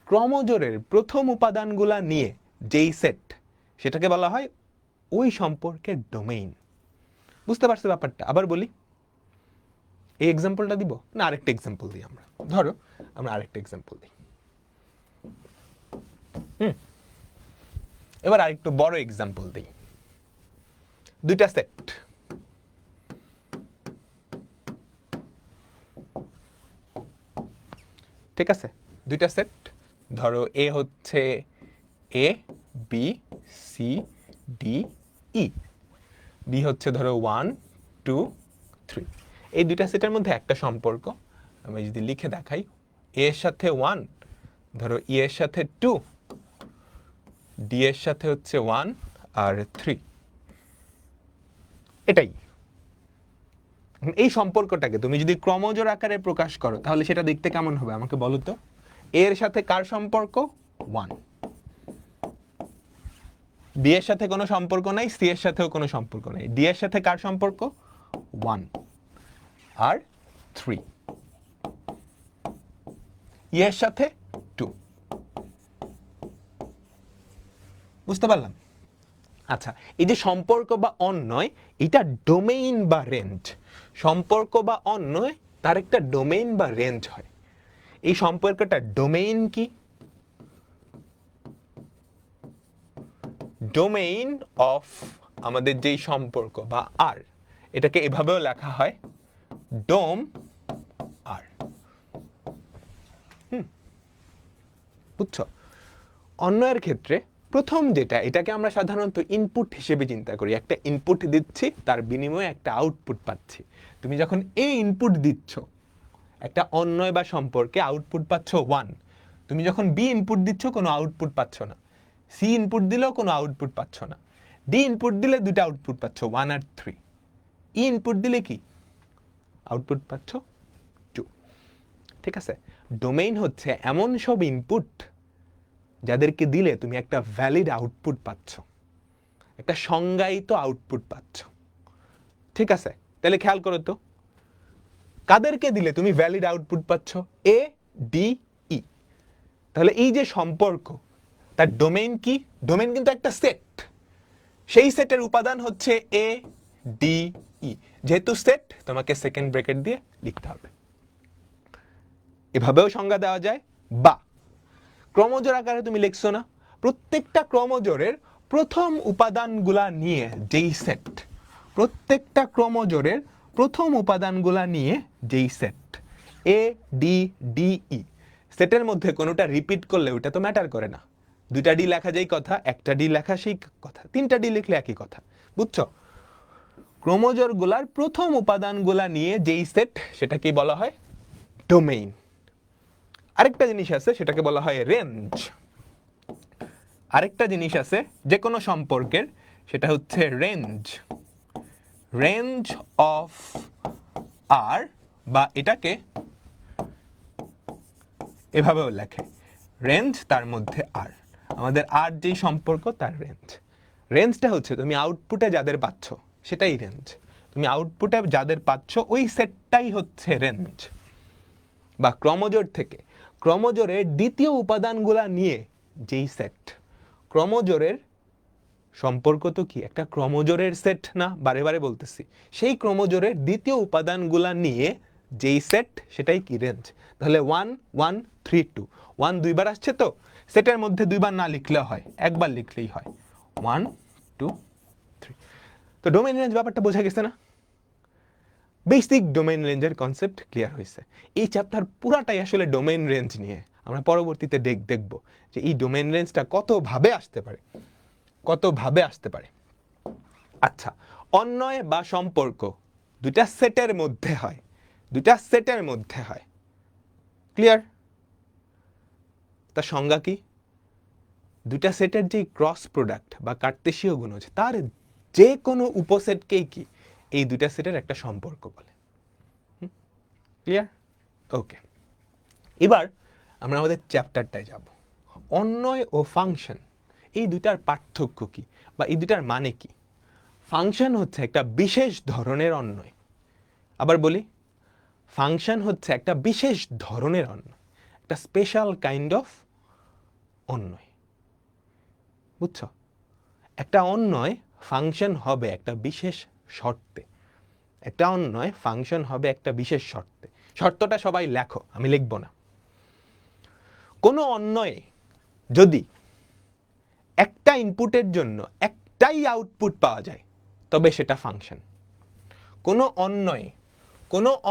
ক্রমজোড়ের প্রথম উপাদানগুলা নিয়ে যেই সেট, সেটাকে বলা হয় ওই সম্পর্কের ডোমেইন। বুঝতে পারছো ব্যাপারটা? আবার বলি, এই এক্সাম্পলটা দিব না আরেকটা এক্সাম্পল দিই আমরা? ধরো আমরা আরেকটা এক্সাম্পল দিই। এবার আরেকটু বড় এক্সাম্পল দিই। দুইটা সেট, ঠিক আছে, দুইটা সেট। ধরো এ হচ্ছে এ, বি, সি, ডি, ই। বি হচ্ছে ধরো 1 2 3। এই দুইটা সেটের মধ্যে একটা সম্পর্ক আমি যদি লিখে দেখাই, এ এর সাথে 1, ধরো ই এর সাথে 2, ডি এর সাথে হচ্ছে 1 আর 3। এটাই। এই সম্পর্কটাকে তুমি যদি ক্রমজোড় আকারে প্রকাশ করো, তাহলে সেটা দেখতে কেমন হবে আমাকে বলো তো? এর সাথে কার সম্পর্ক? 1। বি এর সাথে কোনো সম্পর্ক নাই, সি এর সাথেও কোনো সম্পর্ক নাই। ডি এর সাথে কার সম্পর্ক? 1 আর 3। ই এর সাথে 2। বুঝতে পারলাম? আচ্ছা, এই যে সম্পর্ক বা অন্যয়, এটা ডোমেইন বা রেঞ্জ। সম্পর্ক বা অন্যয়, তার একটা ডোমেইন বা রেঞ্জ হয়। এই সম্পর্কটা ডোমেইন কি? ডোমেইন অফ আমাদের যেই সম্পর্ক বা আর, এটাকে এভাবেও লেখা হয় ডোম আর। বুঝছো? অন্যয়ের ক্ষেত্রে প্রথম যেটা, এটাকে আমরা সাধারণত ইনপুট হিসেবে চিন্তা করি। একটা ইনপুট দিচ্ছি, তার বিনিময়ে একটা আউটপুট পাচ্ছি। তুমি যখন এ ইনপুট দিচ্ছ একটা অন্যয় বা সম্পর্কে, আউটপুট পাচ্ছ 1। তুমি যখন বি ইনপুট দিচ্ছ, কোনো আউটপুট পাচ্ছ না। সি ইনপুট দিলেও কোনো আউটপুট পাচ্ছ না। ডি ইনপুট দিলে দুটো আউটপুট পাচ্ছ, 1 আর 3। ই ইনপুট দিলে কি আউটপুট পাচ্ছ? 2। ঠিক আছে, ডোমেইন হচ্ছে এমন সব ইনপুট যাদেরকে দিলে তুমি একটা ভ্যালিড আউটপুট পাচ্ছ, একটা সংজ্ঞায়িত আউটপুট পাচ্ছ। ঠিক আছে, তাহলে খেয়াল করো তো, কাদেরকে দিলে তুমি ভ্যালিড আউটপুট পাচ্ছ? এ, ডি, ই। তাহলে এই যে সম্পর্ক, তার ডোমেইন কি? ডোমেইন কিন্তু একটা সেট। সেই সেটের উপাদান হচ্ছে এ, ডি, ই। যেহেতু সেট, তোমাকে সেকেন্ড ব্র্যাকেট দিয়ে লিখতে হবে। এভাবেও সংজ্ঞা দেওয়া যায়, বা ক্রমজোর আকারে তুমি লিখছো না, প্রত্যেকটা ক্রমজোরের প্রথম উপাদানগুলা নিয়ে যেই সেট, প্রত্যেকটা ক্রমজোরের প্রথম উপাদানগুলা নিয়ে যেই set A D D E, সেটের মধ্যে কোনোটা রিপিট করলে ওটা তো ম্যাটার করে না। দুইটা ডি লেখা যেই কথা, একটা ডি লেখা সেই কথা, তিনটা ডি লিখলে একই কথা, বুঝছো? ক্রমজোরগুলার প্রথম উপাদানগুলা নিয়ে যেই সেট সেটাকে বলা হয় ডোমেইন। আরেকটা জিনিস আছে সেটাকে বলা হয় রেঞ্জ। আরেকটা জিনিস আছে যে কোনো সম্পর্কের, সেটা হচ্ছে রেঞ্জ। রেঞ্জ অফ আর, বা এটাকে এভাবেও লেখে, রেঞ্জ তার মধ্যে আর, আমাদের আর যেই সম্পর্ক তার রেঞ্জ। রেঞ্জটা হচ্ছে তুমি আউটপুটে যাদের পাচ্ছ সেটাই রেঞ্জ, তুমি আউটপুটে যাদের পাচ্ছ ওই সেটটাই হচ্ছে রেঞ্জ। বা ক্রমজোর থেকে ক্রমজোরের দ্বিতীয় উপাদানগুলা নিয়ে যেই সেট, ক্রমজোরের সম্পর্ক তো কি একটা ক্রমজোরের সেট না, বারে বারে বলতেছি, সেই ক্রমজোরের দ্বিতীয় উপাদানগুলা নিয়ে যেই সেট সেটাই কি রেঞ্জ। তাহলে 1 1 3 2, 1 দুইবার আসছে তো সেটের মধ্যে দুইবার না লিখলেও হয়, একবার লিখলেই হয় 1 2 3। তো ডোমেইন রেঞ্জ ব্যাপারটা বোঝা গেছে না? বেসিক ডোমেইন রেঞ্জের কনসেপ্ট ক্লিয়ার হয়েছে। এই চ্যাপ্টার পুরাটাই আসলে ডোমেইন রেঞ্জ নিয়ে। আমরা পরবর্তীতে দেখব যে এই ডোমেইন রেঞ্জটা কতভাবে আসতে পারে, কতভাবে আসতে পারে। আচ্ছা, অন্বয় বা সম্পর্ক দুইটা সেটের মধ্যে হয়, দুইটা সেটের মধ্যে হয়, ক্লিয়ার? তার সংজ্ঞা কি? দুইটা সেটের যে ক্রস প্রোডাক্ট বা কার্তেশীয় গুণজ, তার যে কোনো উপসেটকেই কি এই দুইটা সেটের একটা সম্পর্ক বলে। ক্লিয়ার? ওকে, এবার আমরা আমাদের চ্যাপ্টারটায় যাব। অন্বয় ও ফাংশন, এই দুইটার পার্থক্য কি বা এই দুইটার মানে কি? ফাংশন হচ্ছে একটা বিশেষ ধরনের অন্বয়। আবার বলি, ফাংশন হচ্ছে একটা বিশেষ ধরনের অন্বয়, একটা স্পেশাল কাইন্ড অফ অন্বয়, বুঝছো? একটা অন্বয় ফাংশন হবে একটা বিশেষ শর্তে, একটা অন্বয় ফাংশন হবে একটা বিশেষ শর্তে। শর্তটা সবাই লেখো, আমি লিখব না। কোনো অন্বয়ে যদি একটা ইনপুটের জন্য একটাই আউটপুট পাওয়া যায় তবে সেটা ফাংশন। কোনো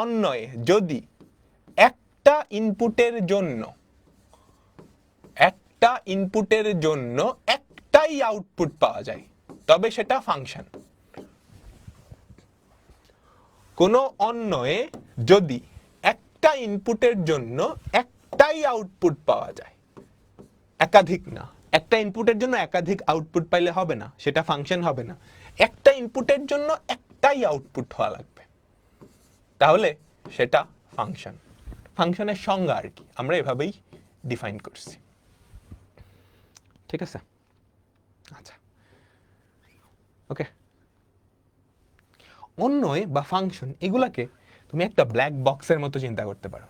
অন্বয়ে যদি একটা ইনপুটের জন্য একটাই আউটপুট পাওয়া যায় তবে সেটা ফাংশন। কোনো অন্বয়ে যদি একটা ইনপুটের জন্য একটাই আউটপুট পাওয়া যায়, একাধিক না, একটা ইনপুটের জন্য একাধিক আউটপুট পাইলে হবে না, সেটা ফাংশন হবে না। একটা ইনপুটের জন্য একটাই আউটপুট হওয়া লাগবে, তাহলে সেটা ফাংশন। ফাংশনের সংজ্ঞা আর কি আমরা এভাবেই ডিফাইন করছি, ঠিক আছে? আচ্ছা, ওকে। অন্বয় বা ফাংশন এগুলাকে তুমি একটা ব্ল্যাক বক্সের মতো চিন্তা করতে পারো,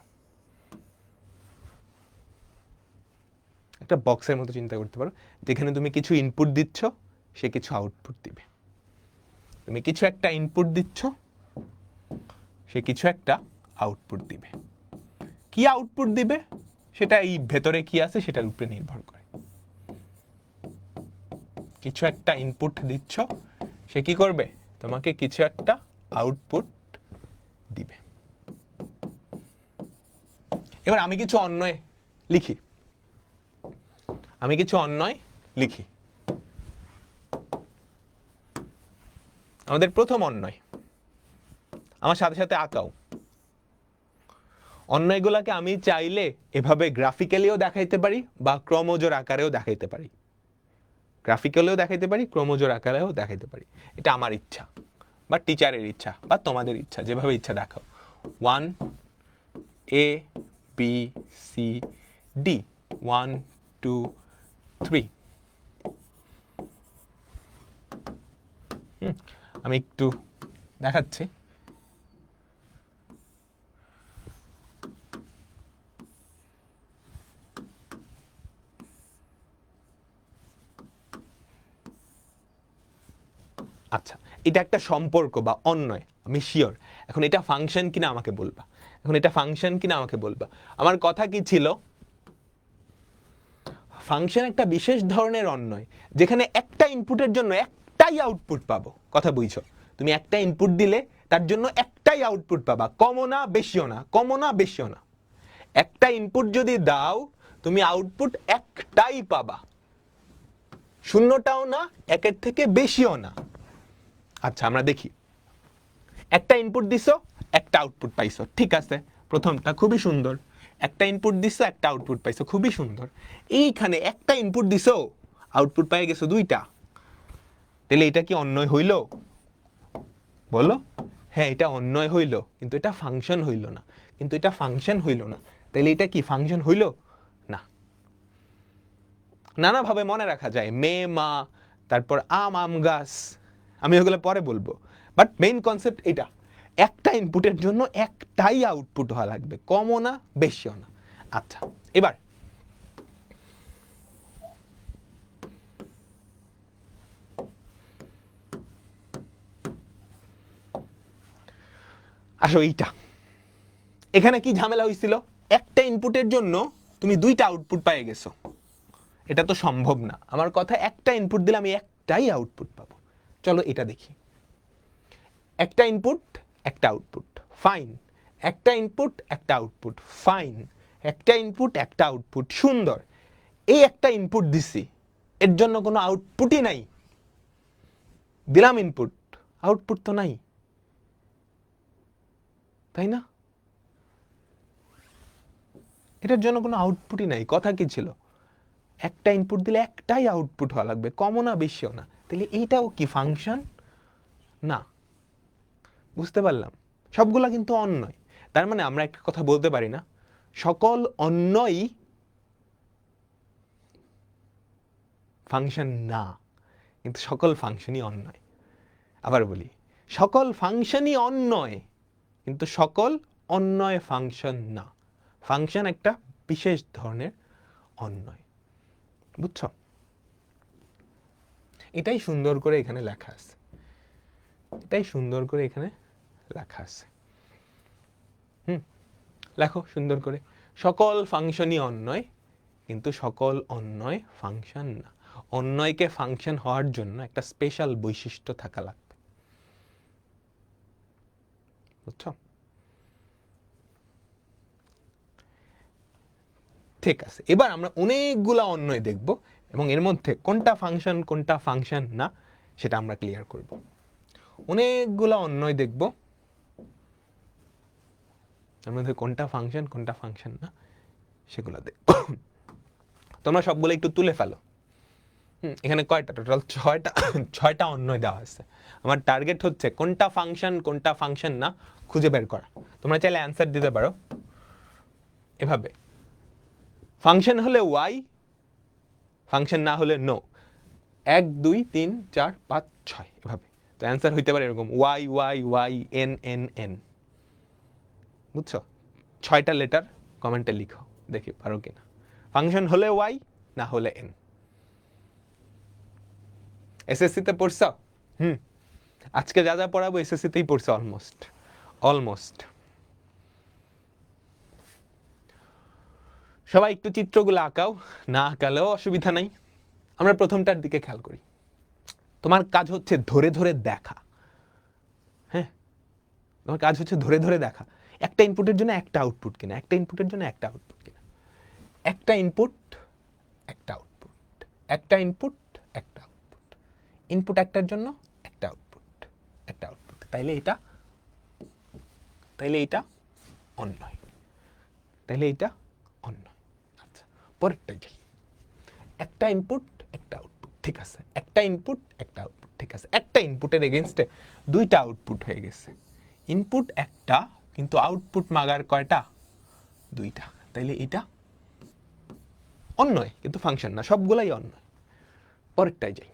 একটা বক্সের মতো চিন্তা করতে পারো, যেখানে তুমি কিছু ইনপুট দিচ্ছ, সে কিছু আউটপুট দিবে। তুমি কিছু একটা ইনপুট দিচ্ছ, সে কিছু একটা আউটপুট দিবে। কি আউটপুট দিবে সেটা এই ভেতরে কি আছে সেটার উপরে নির্ভর করে। কিছু একটা ইনপুট দিচ্ছ, সে কি করবে? তোমাকে কিছু একটা আউটপুট দিবে। এবার আমি কিছু অন্বয় লিখি, আমাদের প্রথম অন্বয়, আমার সাথে সাথে আঁকাও। অন্বয়গুলোকে আমি চাইলে এভাবে গ্রাফিক্যালিও দেখাইতে পারি বা ক্রমজোর আকারেও দেখাইতে পারি, ক্রমজোর আকারেও দেখাইতে পারি। এটা আমার ইচ্ছা বা টিচারের ইচ্ছা বা তোমাদের ইচ্ছা, যেভাবে ইচ্ছা দেখাও। 1 A B C D, 1 2 3। আমি একটু দেখাচ্ছি। আচ্ছা, এটা একটা সম্পর্ক বা অন্বয়, আমি শিওর। এখন এটা ফাংশন কিনা আমাকে বলবা, আমার কথা কি ছিল? ফাংশন একটা বিশেষ ধরনের অন্যয় যেখানে একটা ইনপুটের জন্য একটাই আউটপুট পাবো। কথা বুঝছো? তুমি একটা ইনপুট দিলে তার জন্য একটাই আউটপুট পাবা, কমও না বেশিও না, কমও না বেশিও না। একটা ইনপুট যদি দাও তুমি আউটপুট একটাই পাবা, শূন্যটাও না একের থেকে বেশিও না। আচ্ছা আমরা দেখি, একটা ইনপুট দিছো একটা আউটপুট পাইছো, ঠিক আছে, প্রথমটা খুবই সুন্দর। একটা ইনপুট দিছো একটা আউটপুট পাইছো, খুবই সুন্দর। এইখানে একটা ইনপুট দিছো আউটপুট পাই গেছো দুইটা, তাহলে এটা কি অন্যয় হইল? বলো। হ্যাঁ এটা অন্যয় হইল, কিন্তু এটা ফাংশন হইল না। কিন্তু এটা ফাংশন হইল না, তাহলে এটা কি ফাংশন হইল না? নানাভাবে মনে রাখা যায়, মেয়ে মা, তারপর আম আম গাছ, আমি ওগুলো পরে বলবো। বাট মেইন কনসেপ্ট এটা, একটা ইনপুটের জন্য একটাই আউটপুট হওয়া লাগবে, কমও না বেশিও না। আচ্ছা এবার আসো এইটা, এখানে কি ঝামেলা হয়েছিল? একটা ইনপুটের জন্য তুমি দুইটা আউটপুট পেয়ে গেছো, এটা তো সম্ভব না। আমার কথা, একটা ইনপুট দিলে আমি একটাই আউটপুট পাবো। চলো এটা দেখি, একটা ইনপুট একটা আউটপুট, ফাইন। একটা ইনপুট একটা আউটপুট, ফাইন। একটা ইনপুট একটা আউটপুট, সুন্দর। এই একটা ইনপুট দিছি, এর জন্য কোনো আউটপুটই নাই। দিলাম ইনপুট, আউটপুট তো নাই, তাই না? এটার জন্য কোনো আউটপুটই নাই। কথা কি ছিল? একটা ইনপুট দিলে একটাই আউটপুট হওয়া লাগবে, কমও না বেশিও না। তাহলে এইটাও কি ফাংশন না? বুঝতে পারলাম, সবগুলা কিন্তু অন্যয়। তার মানে আমরা একটা কথা বলতে পারি না, সকল অন্যই ফাংশন না, কিন্তু সকল ফাংশনই অন্যয়। আবার বলি, সকল ফাংশনই অন্যয়, কিন্তু সকল অন্যয় ফাংশন না। ফাংশন একটা বিশেষ ধরনের অন্যয়, বুঝছো? এটাই সুন্দর করে এখানে লেখা আছে, এটাই সুন্দর করে এখানে লেখা আছে। লেখো সুন্দর করে, সকল ফাংশনই অন্যয়, কিন্তু সকল অন্যয় ফাংশন না। অন্যয়কে ফাংশন হওয়ার জন্য একটা স্পেশাল বৈশিষ্ট্য থাকা লাগবে, বুঝছো? ঠিক আছে, এবার আমরা অনেকগুলা অন্যয় দেখব এবং এর মধ্যে কোনটা ফাংশন না সেটা আমরা ক্লিয়ার করব। অনেকগুলা অন্যয় দেখব, এর মধ্যে কোনটা ফাংশন না সেগুলো দেখব। তোমরা সবগুলো একটু তুলে ফেলো। এখানে কয়টা? টোটাল ছয়টা অন্যয় দেওয়া আছে। আমার টার্গেট হচ্ছে কোনটা ফাংশন না খুঁজে বের করা। তোমরা চাইলে অ্যান্সার দিতে পারো এভাবে, ফাংশন হলে ওয়াই, ফাংশন না হলে নো। 1 2 3 4 5 6 এভাবে। তো অ্যান্সার হইতে পারে এরকম Y Y Y N N N, বুঝছো? 6টা লেটার কমেন্টে লিখো, দেখি পারো কিনা। ফাংশন হলে ওয়াই, না হলে এন। এসএসসিতে পড়ছ? আজকে যা যা পড়াবো এসএসসিতেই পড়ছে অলমোস্ট। সবাই একটু চিত্রগুলো আঁকাও, না আঁকালেও অসুবিধা নাই। আমরা প্রথমটার দিকে খেয়াল করি। তোমার কাজ হচ্ছে ধরে ধরে দেখা। হ্যাঁ, তোমার কাজ হচ্ছে ধরে ধরে দেখা একটা ইনপুটের জন্য একটা আউটপুট কিনা, একটা ইনপুটের জন্য একটা আউটপুট কিনা, একটা ইনপুট একটা আউটপুট, একটা ইনপুট একটা আউটপুট, ইনপুট একটার জন্য একটা আউটপুট, তাইলে এটা অন্যয়, আচ্ছা পরেরটাই যাই। একটা ইনপুট একটা আউটপুট, ঠিক আছে। একটা ইনপুট একটা আউটপুট, ঠিক আছে। একটা ইনপুটের এগেইনস্টে দুইটা আউটপুট হয়ে গেছে। ইনপুট একটা, কিন্তু আউটপুট মাগার কয়টা? দুইটা। তাইলে এটা অন্যয়, কিন্তু ফাংশন না। সবগুলাই অন্যয়। পরেরটাই যাই।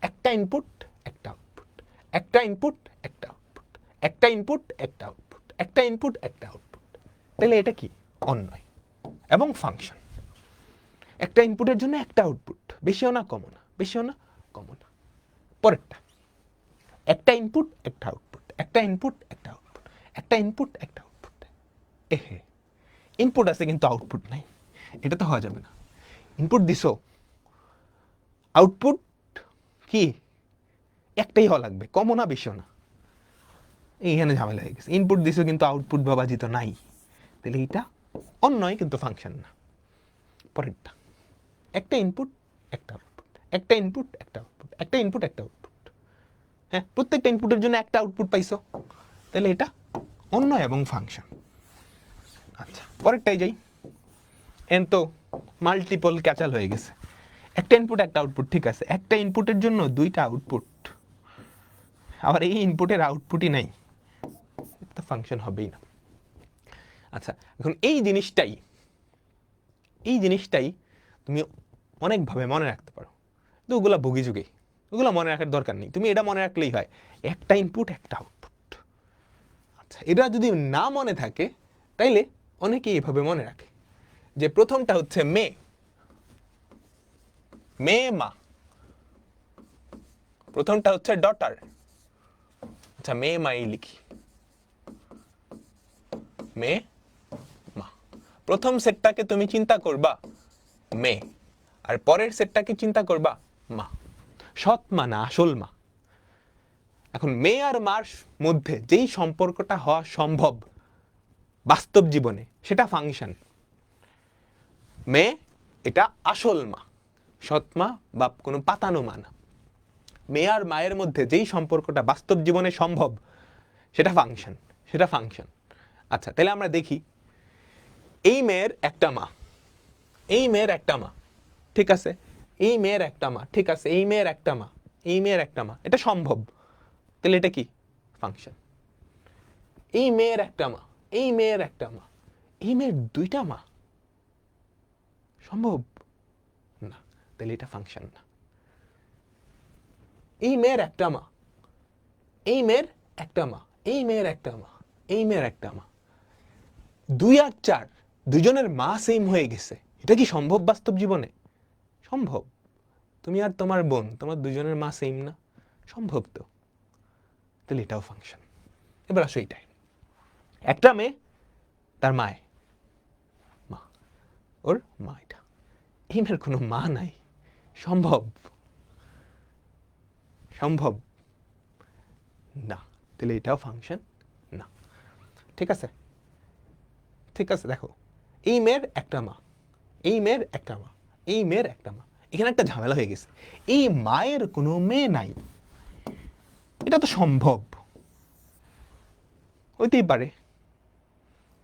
একটা ইনপুট একটা আউটপুট, একটা ইনপুট একটা আউটপুট, একটা ইনপুট একটা আউটপুট, একটা ইনপুট একটা আউটপুট, তাহলে এটা কি? অন্যয় এবং ফাংশন। একটা ইনপুটের জন্য একটা আউটপুট, বেশিও না কমও না, বেশিও না কমও না। পরেরটা, একটা ইনপুট একটা আউটপুট, একটা ইনপুট একটা আউটপুট, একটা ইনপুট একটা আউটপুট। এহে, ইনপুট আছে কিন্তু আউটপুট নাই, এটা তো হওয়া যাবে না। ইনপুট দিছো, আউটপুট কি একটাই হওয়া লাগবে, কমও না বেশিও না। এইখানে ঝামেলা হয়ে গেছে, ইনপুট দিছো কিন্তু আউটপুট বাবাজি তো নাই, তাহলে এইটা অন্যয় কিন্তু ফাংশন না। পরেরটা, একটা ইনপুট একটা আউটপুট, একটা ইনপুট একটা আউটপুট, একটা ইনপুট একটা আউটপুট, হ্যাঁ প্রত্যেকটা ইনপুটের জন্য একটা আউটপুট পাইছো, তাহলে এটা অন্যয় এবং ফাংশন। আচ্ছা পরেরটাই যাই, এন তো মাল্টিপল ক্যাচাল হয়ে গেছে। একটা ইনপুট একটা আউটপুট, ঠিক আছে, একটা ইনপুটের জন্য দুইটা আউটপুট, আবার এই ইনপুটের আউটপুটই নাই, তো ফাংশন হবেই না। আচ্ছা এখন এই জিনিসটাই তুমি অনেকভাবে মনে রাখতে পারো, তো ওগুলা ভুগি যুগে, ওগুলো মনে রাখার দরকার নেই, তুমি এটা মনে রাখলেই হয়, একটা ইনপুট একটা আউটপুট। আচ্ছা এটা যদি না মনে থাকে তাইলে অনেকে এইভাবে মনে রাখে যে প্রথমটা হচ্ছে মে মা, প্রথমটা হচ্ছে ডটার, আচ্ছা মে মাই লিখি, মে মা। প্রথম সেটটাকে তুমি চিন্তা করবা মে, আর পরের সেটটাকে চিন্তা করবা মা, সৎ মা না আসল মা। এখন মে আর মার মধ্যে যেই সম্পর্কটা হওয়া সম্ভব বাস্তব জীবনে সেটা ফাংশন। মে এটা আসল মা, সৎ মা বা কোনো পাতানো মা না। মে আর মায়ের মধ্যে যেই সম্পর্কটা বাস্তব জীবনে সম্ভব সেটা ফাংশন। আচ্ছা তাহলে আমরা দেখি, এই মেয়ের একটা মা, এই মেয়ের একটা মা, ঠিক আছে, এই মেয়ের একটা মা, ঠিক আছে, এই মেয়ের একটা মা, এই মেয়ের একটা মা, এটা সম্ভব, তাহলে এটা কি ফাংশন। এই মেয়ের একটা মা, এই মেয়ের একটা মা, এই মেয়ের দুইটা মা, সম্ভব না, তাহলে এটা ফাংশন না। এই মেয়ের একটা মা, এই মেয়ের একটা মা, এই মেয়ের একটা মা, এই মেয়ের একটা মা, 2 আর 4 দুজনের মা সেম হয়ে গেছে, এটা কি সম্ভব বাস্তব জীবনে? সম্ভব। তুমি আর তোমার বোন, তোমার দুজনের মা সেম না, সম্ভব তো, তাহলে এটাও ফাংশন। এবার আসো এইটাই, একটা মেয়ে তার মায় মা, ওর মা, এটা এই মেয়ের কোনো মা নাই, সম্ভব না, তাহলে এটাও ফাংশন না। ঠিক আছে দেখো, এই মেয়ের একটা মা, এই মেয়ের একটা মা, এই মেয়ের একটা মা, এখানে একটা ঝামেলা হয়ে গেছে, এই মায়ের কোনো মেয়ে নাই, এটা তো সম্ভব, হইতেই পারে,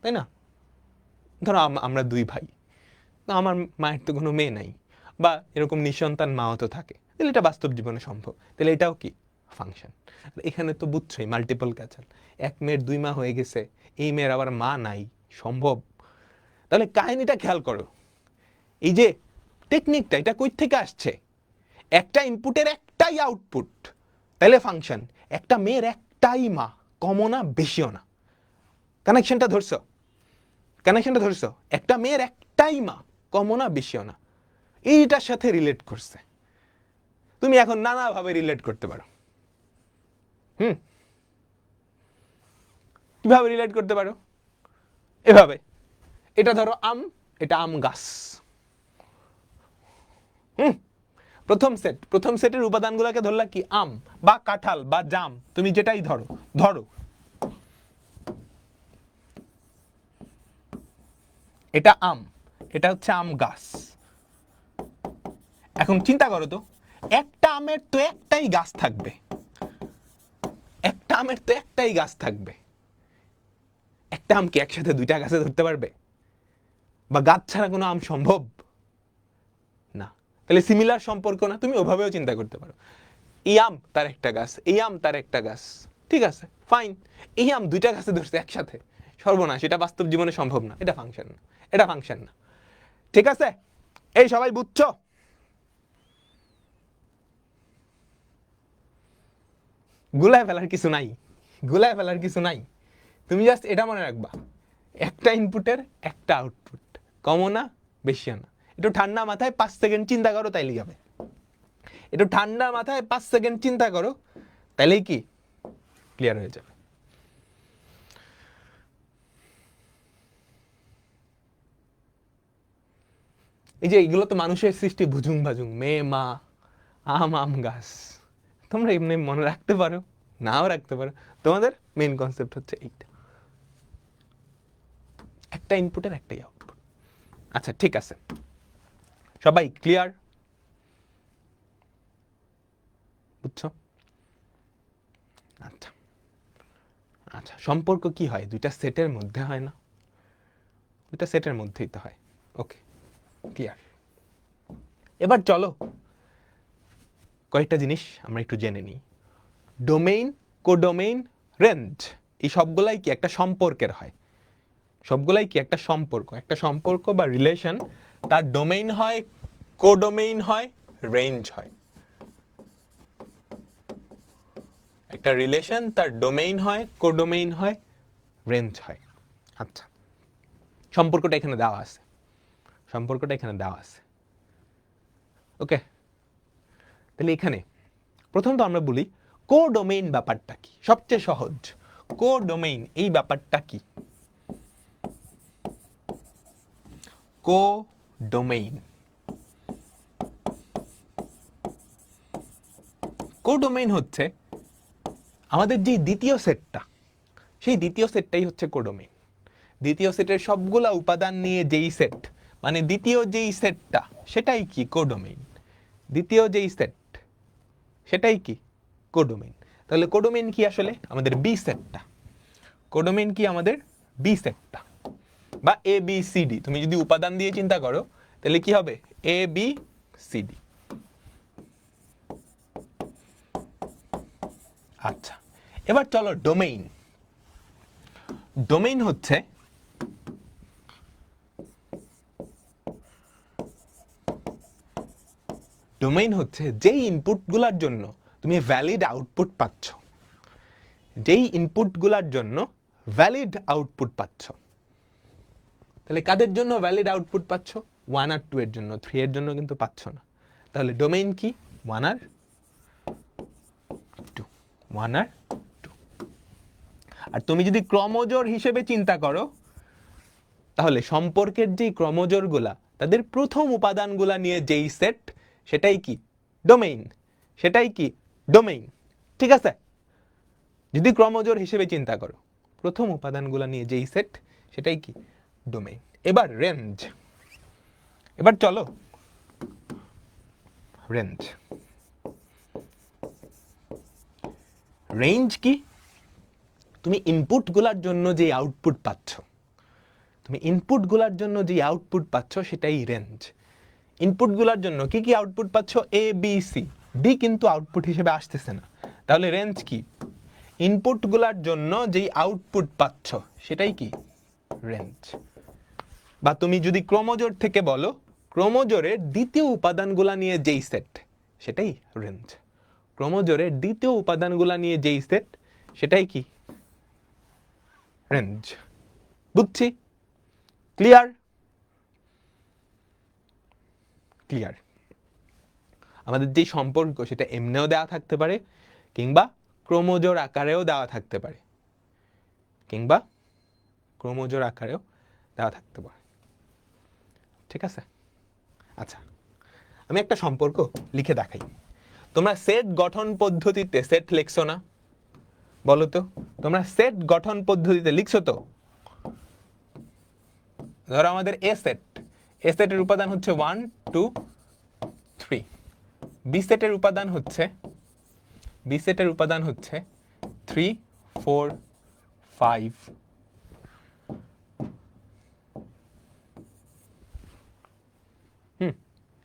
তাই না? ধরো আমরা 2 ভাই, আমার মায়ের তো কোনো মেয়ে নাই, বা এরকম নিঃসন্তান মাও তো থাকে, তাহলে এটা বাস্তব জীবনে সম্ভব, তাহলে এটাও কি ফাংশন। এখানে তো বুঝছোই মাল্টিপল ক্যাচাল, এক মেয়ের 2 মা হয়ে গেছে, এই মেয়ের আবার মা নাই, সম্ভব। তাহলে কাহিনীটা খেয়াল করো, এই যে টেকনিকটা, এটা কই থেকে আসছে? একটা ইনপুটের একটাই আউটপুট, তাহলে ফাংশন, একটা মেয়ের একটাই মা, কমও না বেশিও না, কানেকশনটা ধরছো? একটা মেয়ের একটাই মা, কমও না বেশিও না, এইটার সাথে রিলেট করছে। তুমি এখন নানাভাবে রিলেট করতে পারো। কিভাবে রিলেট করতে পারো? এভাবে, এটা ধরো আম, এটা আম গাছ। প্রথম সেটের উপাদানগুলোকে ধরলা কি আম বা কাঁঠাল বা জাম, তুমি যেটাই ধরো এটা আম, এটা হচ্ছে আম গাছ। এখন চিন্তা করো তো, একটা আমের তো একটাই গাছ থাকবে, একটা আম কি একসাথে 2টা গাছে ধরতে পারবে? বা গাছ ছাড়া কোনো আম সম্ভব না, তাহলে সিমিলার সম্পর্ক না, তুমি ওভাবেও চিন্তা করতে পারো, এই আম তার একটা গাছ, এই আম তার একটা গাছ, ঠিক আছে ফাইন, এই আম 2টা গাছে ধরছে একসাথে, সর্বনাশ, এটা বাস্তব জীবনে সম্ভব না, এটা ফাংশন না, ঠিক আছে? এই সবাই বুঝছো? গুলায় ফেলার কিছু নাই, তুমি জাস্ট এটা মনে রাখবা, একটা ইনপুটের একটা আউটপুট, কমও না বেশিও না। একটু ঠান্ডা মাথায় 5 সেকেন্ড চিন্তা করো, তাইলেই হবে। একটু ঠান্ডা মাথায় 5 সেকেন্ড চিন্তা করো, তাইলেই কি ক্লিয়ার হয়ে যাবে। এই যে এগুলো তো মানুষের সৃষ্টি, ভুজুং ভাজুং, মেয়ে মা, আম গাছ, তোমরা এমনি মনে রাখতে পারো, নাও রাখতে পারো, তোমাদের মেইন কনসেপ্ট হচ্ছে এইটা, একটা ইনপুটের একটাই আউটপুট। আচ্ছা ঠিক আছে, সবাই ক্লিয়ার? বুঝছো? আচ্ছা আচ্ছা, সম্পর্ক কি হয়? দুইটা সেটের মধ্যে হয় না? দুইটা সেটের মধ্যেই তো হয়। ওকে, ক্লিয়ার। এবার চলো কয়েকটা জিনিস আমরা একটু জেনে নিই। ডোমেইন, কোডোমেইন, রেঞ্জ, এই সবগুলাই কি একটা সম্পর্কের হয়? সবগুলাই কি একটা সম্পর্ক, একটা সম্পর্ক বা রিলেশন, তার ডোমেইন হয়, কোডোমেইন হয়, রেঞ্জ হয়। একটা রিলেশন তার ডোমেইন হয়, কোডোমেইন হয়, রেঞ্জ হয়। আচ্ছা, সম্পর্কটা এখানে দেওয়া আছে, সম্পর্কটা এখানে দেওয়া আছে। ওকে, তাহলে এখানে প্রথমত আমরা বলি কোডোমেইন ব্যাপারটা কি। সবচেয়ে সহজ, কোডোমেইন এই ব্যাপারটা কি? কোডোমেইন, কোডোমেইন হচ্ছে আমাদের যে দ্বিতীয় সেটটা, সেই দ্বিতীয় সেটটাই হচ্ছে কোডোমেইন। দ্বিতীয় সেটের সবগুলা উপাদান নিয়ে যেই সেট, মানে দ্বিতীয় যেই সেটটা, সেটাই কি? কোডোমেইন। দ্বিতীয় যেই সেট, সেটাই কি? কোডোমেইন। তাহলে কোডোমেইন কি আসলে? আমাদের বি সেটটা। কোডোমেইন কি? আমাদের বি সেটটা, বা এ বি সি ডি। তুমি যদি উপাদান দিয়ে চিন্তা করো তাহলে কি হবে? A B C D. আচ্ছা, এবার চলো ডোমেইন। ডোমেইন হচ্ছে ডোমেইন হচ্ছে যেই ইনপুটগুলোর জন্য তুমি ভ্যালিড আউটপুট পাচ্ছ, যেই ইনপুটগুলোর জন্য ভ্যালিড আউটপুট পাচ্ছ। তাহলে কাদের জন্য ভ্যালিড আউটপুট পাচ্ছ? 1 আর 2 এর জন্য, 3 এর জন্য কিন্তু পাচ্ছ না। তাহলে ডোমেইন কি? 1 আর 2, 1 আর 2। আর তুমি যদি ক্রমজোড় হিসেবে চিন্তা করো, তাহলে সম্পর্কের যেই ক্রমজোড়গুলা, তাদের প্রথম উপাদানগুলা নিয়ে যেই সেট, সেটাই কি? ডোমেইন। সেটাই কি? ডোমেইন। ঠিক আছে? যদি ক্রমজোড় হিসেবে চিন্তা করো, প্রথম উপাদানগুলা নিয়ে যেই সেট, সেটাই কি? ডোমেইন। এবার রেঞ্জ। এবার চলো রেঞ্জ। রেঞ্জ কি? তুমি ইনপুটগুলোর জন্য যে আউটপুট পাচ্ছ, তুমি ইনপুটগুলোর জন্য যে আউটপুট পাচ্ছ, সেটাই রেঞ্জ। ইনপুটগুলোর জন্য কি কি আউটপুট পাচ্ছ? এ বি সি ডি কিন্তু আউটপুট হিসেবে আসতেছে না। তাহলে রেঞ্জ কি? ইনপুটগুলোর জন্য যেই আউটপুট পাচ্ছ, সেটাই কি? রেঞ্জ। বা তুমি যদি ক্রমজোড় থেকে বলো, ক্রমজোড়ের দ্বিতীয় উপাদানগুলা নিয়ে যেই সেট, সেটাই রেঞ্জ। ক্রমজোড়ের দ্বিতীয় উপাদানগুলা নিয়ে যেই সেট, সেটাই কি? রেঞ্জ। বুঝছি? ক্লিয়ার? ক্লিয়ার। আমাদের যে সম্পর্ক, সেটা এমনিও দেওয়া থাকতে পারে, কিংবা ক্রমজোড় আকারেও দেওয়া থাকতে পারে, কিংবা ক্রমজোড় আকারেও দেওয়া থাকতে পারে। ঠিক আছে? আচ্ছা, আমি একটা সম্পর্ক লিখে দেখাই। তোমরা সেট গঠন পদ্ধতিতে সেট লিখছো না? বলো তো, তোমরা সেট গঠন পদ্ধতিতে লিখছো তো? ধরো আমাদের এ সেট, এ সেটের উপাদান হচ্ছে 1 2 3। বি সেটের উপাদান হচ্ছে, বি সেটের উপাদান হচ্ছে 3 4 5।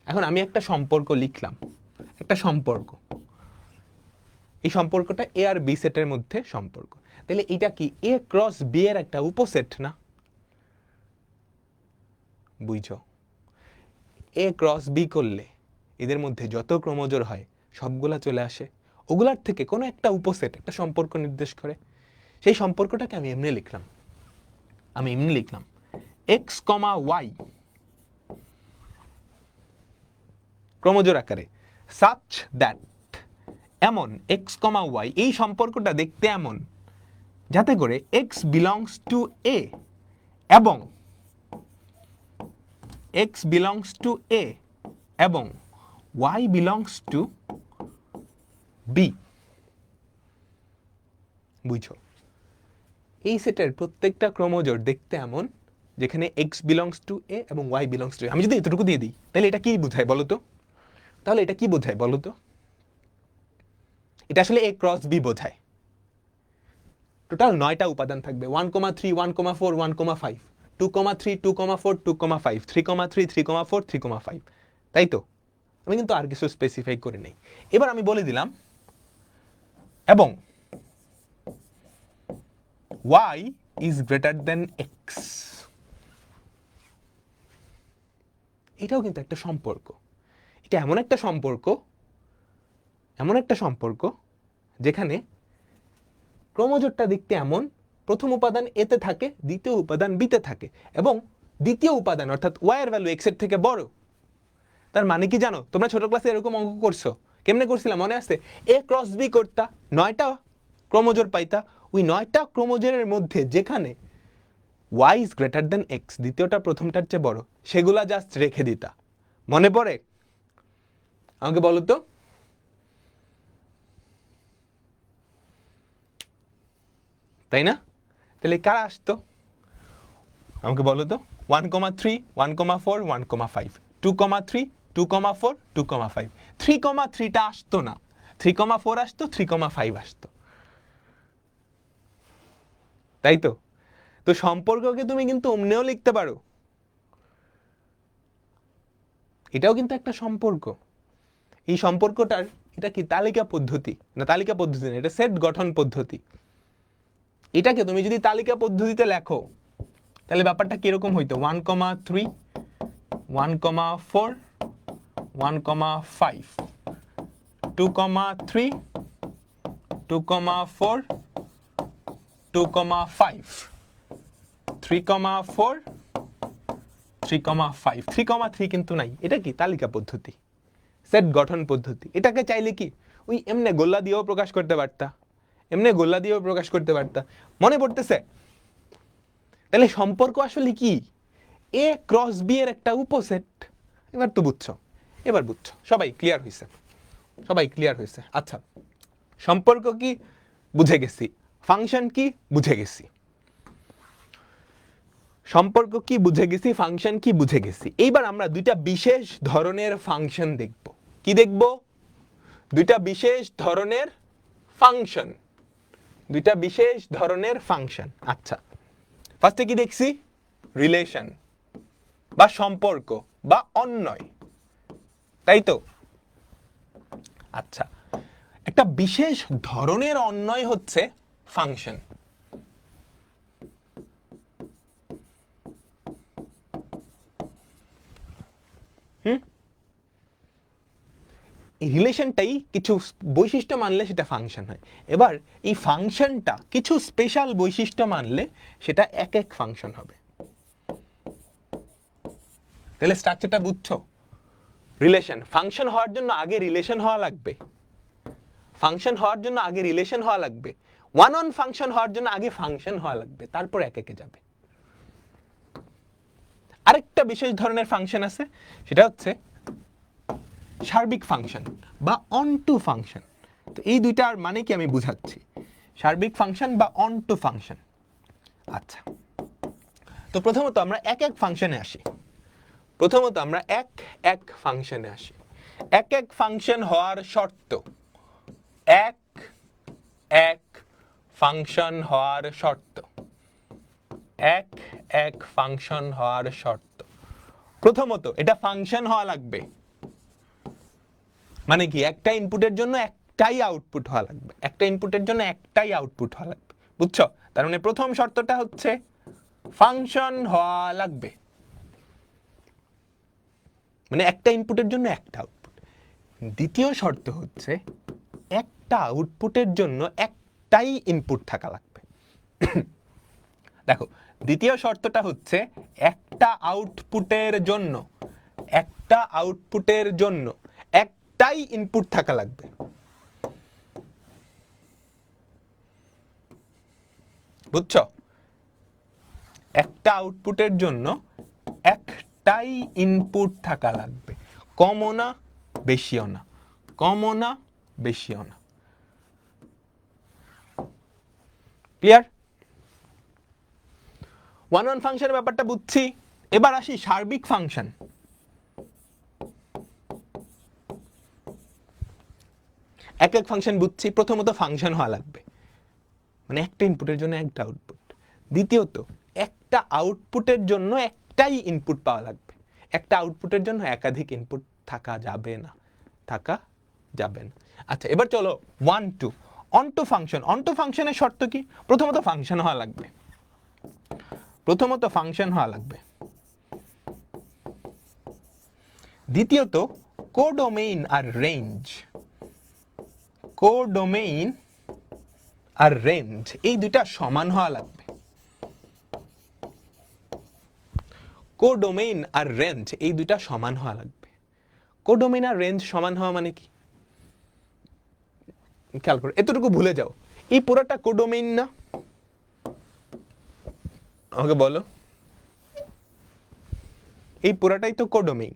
এখন আমি একটা সম্পর্ক লিখলাম, একটা সম্পর্ক। এই সম্পর্কটা এ আর বি সেটের মধ্যে সম্পর্ক। তাহলে এটা কি? এ ক্রস বি এর একটা উপসেট না? বুঝছো? এ ক্রস বি করলে এদের মধ্যে যত ক্রমজোড় হয়, সবগুলা চলে আসে। ওগুলার থেকে কোনো একটা উপসেট একটা সম্পর্ক নির্দেশ করে। সেই সম্পর্কটাকে আমি এমনি লিখলাম, আমি এমনি লিখলাম এক্স কমা ওয়াই ক্রমজোড় আকারে, সাচ দ্যাট, এমন এক্স কমা ওয়াই, এই সম্পর্কটা দেখতে এমন যাতে করে এক্স বিলংস টু এ এবং x belongs to A এবং y belongs to B, বুঝছো? এই সেটের প্রত্যেকটা ক্রোমোজোর দেখতে এমন যেখানে x belongs to A এবং y belongs to A। আমি যদি এতটুকু দিয়ে দিই তাহলে এটা কি বোঝায় বলো তো? তাহলে এটা কি বোঝায় বলো তো? এটা আসলে A ক্রস B বোঝায়। টোটাল 9টা উপাদান থাকবে, 1,3, 1,4, 1,5, 2,3, 2,4, 2,5, 3,3, 3,4, 3,5, তাই তো? আমি কিন্তু আর কিছু স্পেসিফাই করি নাই। এবার আমি বলে দিলাম এবং y is greater than x। এটাও কিন্তু একটা সম্পর্ক। এটা এমন একটা সম্পর্ক যেখানে ক্রোমোজোরটা দেখতে এমন, প্রথম উপাদান এতে থাকে, দ্বিতীয় উপাদান বিতে থাকে এবং দ্বিতীয় উপাদান অর্থাৎ y এর ভ্যালু x এর থেকে বড়। তার মানে কি জানো? তোমরা ছোট ক্লাসে এরকম অঙ্ক করছো, কেমনে করছিলাম মনে আছে? a ক্রস b করতা, 9টা ক্রোমোজোর পাইতা, ওই 9টা ক্রোমোজোরের মধ্যে যেখানে y is greater than x, দ্বিতীয়টা প্রথমটার চেয়ে বড়, সেগুলা জাস্ট রেখে দিতা। মনে পড়ে? আমাকে বলো তো। তাই না? তাহলে কারা আসতো আমাকে বলো তো? 1,3, 1,4, 1,5, 2,3, 2,4, 2,5, 3,3টা আসতো না, 3,4 আসতো, 3,5 আসতো, তাই তো? তো সম্পর্ককে তুমি কিন্তু অমনেও লিখতে পারো, এটাও কিন্তু একটা সম্পর্ক। এই সম্পর্কটার এটা কি তালিকা পদ্ধতি না? তালিকা পদ্ধতি না, এটা সেট গঠন পদ্ধতি। এটাকে তুমি যদি তালিকা পদ্ধতিতে লেখো তাহলে ব্যাপারটা কিরকম হইতো? 1,3, 1,4, 1,5, 2,3, 2,4, 2,5, 3,4, 3,5, 3,3 কিন্তু নাই। এটা কি তালিকা পদ্ধতি, সেট গঠন পদ্ধতি। এটাকে চাইলে কি ওই এমনে গোল্লা দিয়েও প্রকাশ করতে পারতা, মনে পড়তেছে? তাহলে সম্পর্ক আসলে কি? এ ক্রস বি এর একটা উপসেট। এবার তো বুঝছো, সবাই ক্লিয়ার হয়েছে। আচ্ছা, সম্পর্ক কি বুঝে গেছি, ফাংশন কি বুঝে গেছি, ফাংশন কি বুঝে গেছি। এইবার আমরা দুইটা বিশেষ ধরনের ফাংশন দেখব। কি দেখব? দুইটা বিশেষ ধরনের ফাংশন। আচ্ছা, ফার্স্টে কি দেখছি? রিলেশন বা সম্পর্ক বা অন্বয়, তাই তো? আচ্ছা, একটা বিশেষ ধরনের অন্বয় হচ্ছে ফাংশন। এই রিলেশনটাই কিছু বৈশিষ্ট্য মানলে সেটা ফাংশন হয়। এবার এই ফাংশনটা কিছু স্পেশাল বৈশিষ্ট্য মানলে সেটা এক এক ফাংশন হবে। তাহলে স্ট্রাকচারটা বুঝছো? রিলেশন, ফাংশন হওয়ার জন্য আগে রিলেশন হওয়া লাগবে, ওয়ান অন ফাংশন হওয়ার জন্য আগে ফাংশন হওয়া লাগবে, তারপর এক একে যাবে। আরেকটা বিশেষ ধরনের ফাংশন আছে, সেটা হচ্ছে সার্বিক ফাংশন বা অন টু ফাংশন। তো এই দুইটার মানে কি আমি বুঝাচ্ছি, সার্বিক ফাংশন বা অন টু ফাংশন। আচ্ছা, তো প্রথমত আমরা এক এক ফাংশনে আসি। এক এক ফাংশন হওয়ার শর্ত, প্রথমত এটা ফাংশন হওয়া লাগবে, মানে কি একটা ইনপুটের জন্য একটাই আউটপুট হওয়া লাগবে, বুঝছো? তার মানে প্রথম শর্তটা হচ্ছে ফাংশন হওয়া লাগবে, মানে একটা ইনপুটের জন্য একটা আউটপুট। দ্বিতীয় শর্ত হচ্ছে একটা আউটপুটের জন্য একটাই ইনপুট থাকা লাগবে। দেখো, দ্বিতীয় শর্তটা হচ্ছে একটা আউটপুটের জন্য একটাই ইনপুট থাকা লাগবে। বুঝছো? একটা আউটপুটের জন্য একটাই ইনপুট থাকা লাগবে, কমও না বেশিও না, কমও না বেশিও না। ক্লিয়ার? ওয়ান ওয়ান ফাংশনের ব্যাপারটা বুঝছি। এবার আসি সার্বিক ফাংশন। এক এক ফাংশন বুঝছি। প্রথমত ফাংশন হওয়া লাগবে, মানে একটা ইনপুটের জন্য একটা আউটপুট। দ্বিতীয়ত একটা আউটপুটের জন্য একটাই ইনপুট পাওয়া লাগবে, একটা আউটপুটের জন্য একাধিক ইনপুট থাকা যাবে না, থাকা যাবে না। আচ্ছা, এবার চলো one to onto function. Onto ফাংশনের শর্ত কি? প্রথমত ফাংশন হওয়া লাগবে, প্রথমত ফাংশন হওয়া লাগবে। দ্বিতীয়ত কোডোমেইন আর রেঞ্জ, কোডোমেইন আর রেঞ্জ এই দুইটা সমান হওয়া লাগবে। কোডোমেইন আর রেঞ্জ এই দুইটা সমান হওয়া লাগবে। কোডোমেইন আর রেঞ্জ সমান হওয়া মানে কি? খেয়াল করো, এতটুকু ভুলে যাও, এই পুরোটা কোডোমেইন না? আমাকে বলো, এই পুরাটাই তো কোডোমেইন।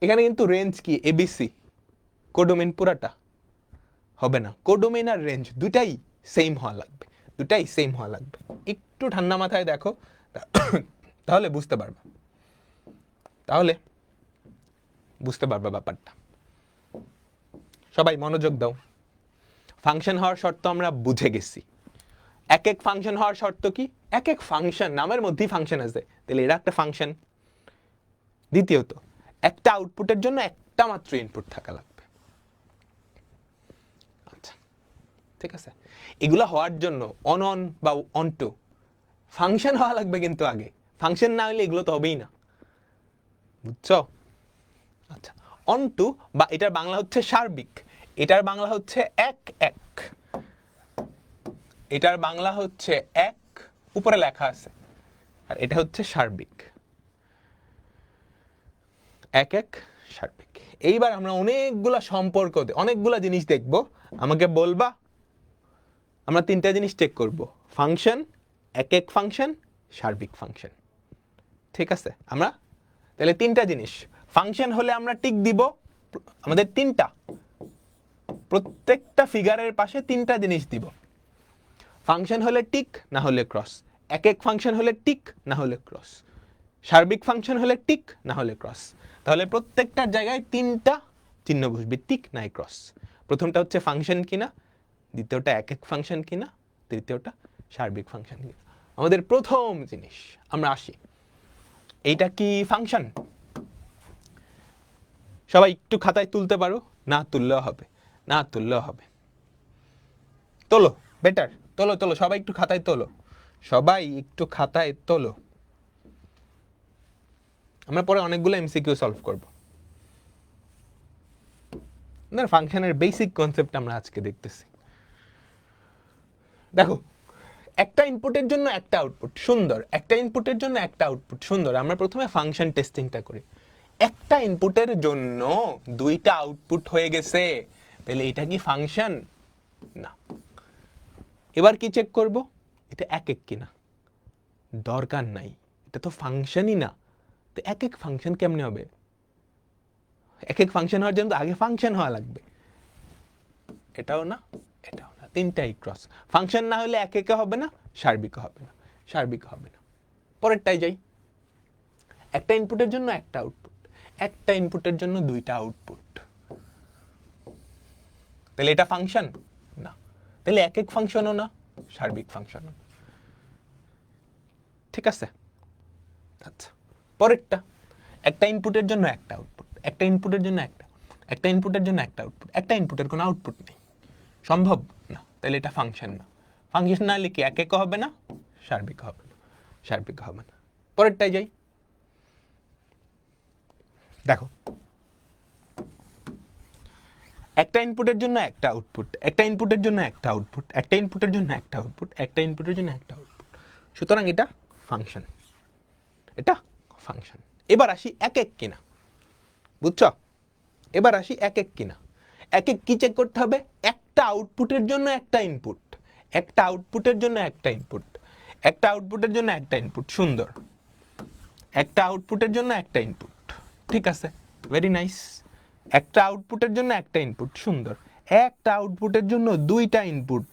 এখানে কিন্তু রেঞ্জ কি এবিসি, কোডোমেইন পুরাটা হবে না। কোডোমেইন আর রেঞ্জ দুটাই সেম হওয়া লাগবে, দুটাই সেম হওয়া লাগবে। একটু ঠান্ডা মাথায় দেখো, তাহলে বুঝতে পারবা, তাহলে বুঝতে পারবা ব্যাপারটা। সবাই মনোযোগ দাও। ফাংশন হওয়ার শর্ত আমরা বুঝে গেছি। এক এক ফাংশন হওয়ার শর্ত কি? এক এক ফাংশন, নামের মধ্যেই ফাংশন আছে, তাহলে এরা একটা ফাংশন। দ্বিতীয়ত একটা আউটপুটের জন্য একটা মাত্র ইনপুট থাকা লাগবে। আচ্ছা, ঠিক আছে। এগুলা হওয়ার জন্য অন অন বা অন টু ফাংশন হওয়া লাগবে, কিন্তু আগে ফাংশন না হলে এগুলো তো হবেই না, বুঝছো? আচ্ছা, অন টু বা এটার বাংলা হচ্ছে সার্বিক, এটার বাংলা হচ্ছে এক এক, এটার বাংলা হচ্ছে এক, উপরে লেখা আছে, আর এটা হচ্ছে সার্বিক। এক এক সার্বিক। এইবার আমরা অনেকগুলা সম্পর্ক, অনেকগুলা জিনিস দেখব, আমাকে বলবা। আমরা তিনটা জিনিস চেক করব, ফাংশন, এক এক ফাংশন, সার্বিক ফাংশন। ঠিক আছে? আমরা তাহলে তিনটা জিনিস, ফাংশন হলে আমরা টিক দিব, আমাদের তিনটা, প্রত্যেকটা ফিগারের পাশে তিনটা জিনিস দিব। ফাংশন হলে টিক, না হলে ক্রস। এক এক ফাংশন হলে টিক, না হলে ক্রস। সার্বিক ফাংশন হলে টিক, না হলে ক্রস। তাহলে প্রত্যেকটার জায়গায় তিনটা চিহ্ন বসবে, টিক নাই ক্রস। প্রথমটা হচ্ছে ফাংশন কিনা, দ্বিতীয়টা এক এক ফাংশন কিনা, তৃতীয়টা সার্বিক ফাংশন কিনা। আমাদের প্রথম জিনিস, আমরা আসি, এইটা কি ফাংশন? সবাই একটু খাতায় তুলতে পারো, না তুললেও হবে, না তুললেও হবে। তোলো, বেটার, তোলো তোলো, সবাই একটু খাতায় তোলো, সবাই একটু খাতায় তোলো। আমরা পরে অনেকগুলো এমসিকিউ সলভ করব। ফাংশনের বেসিক কনসেপ্ট আমরা আজকে দেখতেছি। দেখো, একটা ইনপুটের জন্য একটা আউটপুট, সুন্দর। একটা ইনপুটের জন্য একটা আউটপুট, সুন্দর। আমরা প্রথমে ফাংশন টেস্টিংটা করি। একটা ইনপুটের জন্য দুইটা আউটপুট হয়ে গেছে, তাহলে এটা কি ফাংশন? না। এবার কি চেক করব? এটা এক এক কিনা। দরকার নাই, এটা তো ফাংশনই না, তো এক এক ফাংশন কেমনে হবে? এক এক ফাংশন হওয়ার জন্য আগে ফাংশন হওয়া লাগবে। এটাও না, এটাও না, তিনটাই ক্রস। ফাংশন না হলে এক একে হবে না, সার্বিক হবে না, সার্বিক হবে না। পরেরটাই যাই, একটা ইনপুটের জন্য একটা আউটপুট, একটা ইনপুটের জন্য দুইটা আউটপুট, তাহলে এটা ফাংশন না। তাহলে এক এক ফাংশনও না, সার্বিক ফাংশনও না। ঠিক আছে? আচ্ছা, পরেরটা, একটা ইনপুটের জন্য একটা আউটপুট, একটা ইনপুটের জন্য একটা ইনপুটের জন্য একটা আউটপুট, একটা ইনপুটের কোনো আউটপুট নেই, সম্ভব না, তাহলে এটা ফাংশন না। ফাংশন না হলে কি এক এক হবে না, সার্বিক হবে না, সার্বিক হবে না। পরেরটাই যাই, দেখো, একটা ইনপুটের জন্য একটা আউটপুট, একটা ইনপুটের জন্য একটা আউটপুট, একটা ইনপুটের জন্য একটা আউটপুট, একটা ইনপুটের জন্য একটা আউটপুট, সুতরাং এটা ফাংশন, এটা ফাংশন। এবার আসি এক এক কিনা, বুঝছো? এবার আসি এক এক কিনা। এক এক কি চেক করতে হবে? একটা আউটপুটের জন্য একটা ইনপুট, একটা আউটপুটের জন্য একটা ইনপুট, একটা আউটপুটের জন্য একটা ইনপুট, সুন্দর। একটা আউটপুটের জন্য একটা ইনপুট, ঠিক আছে, ভেরি নাইস। একটা আউটপুটের জন্য একটা ইনপুট, সুন্দর। একটা আউটপুটের জন্য দুইটা ইনপুট,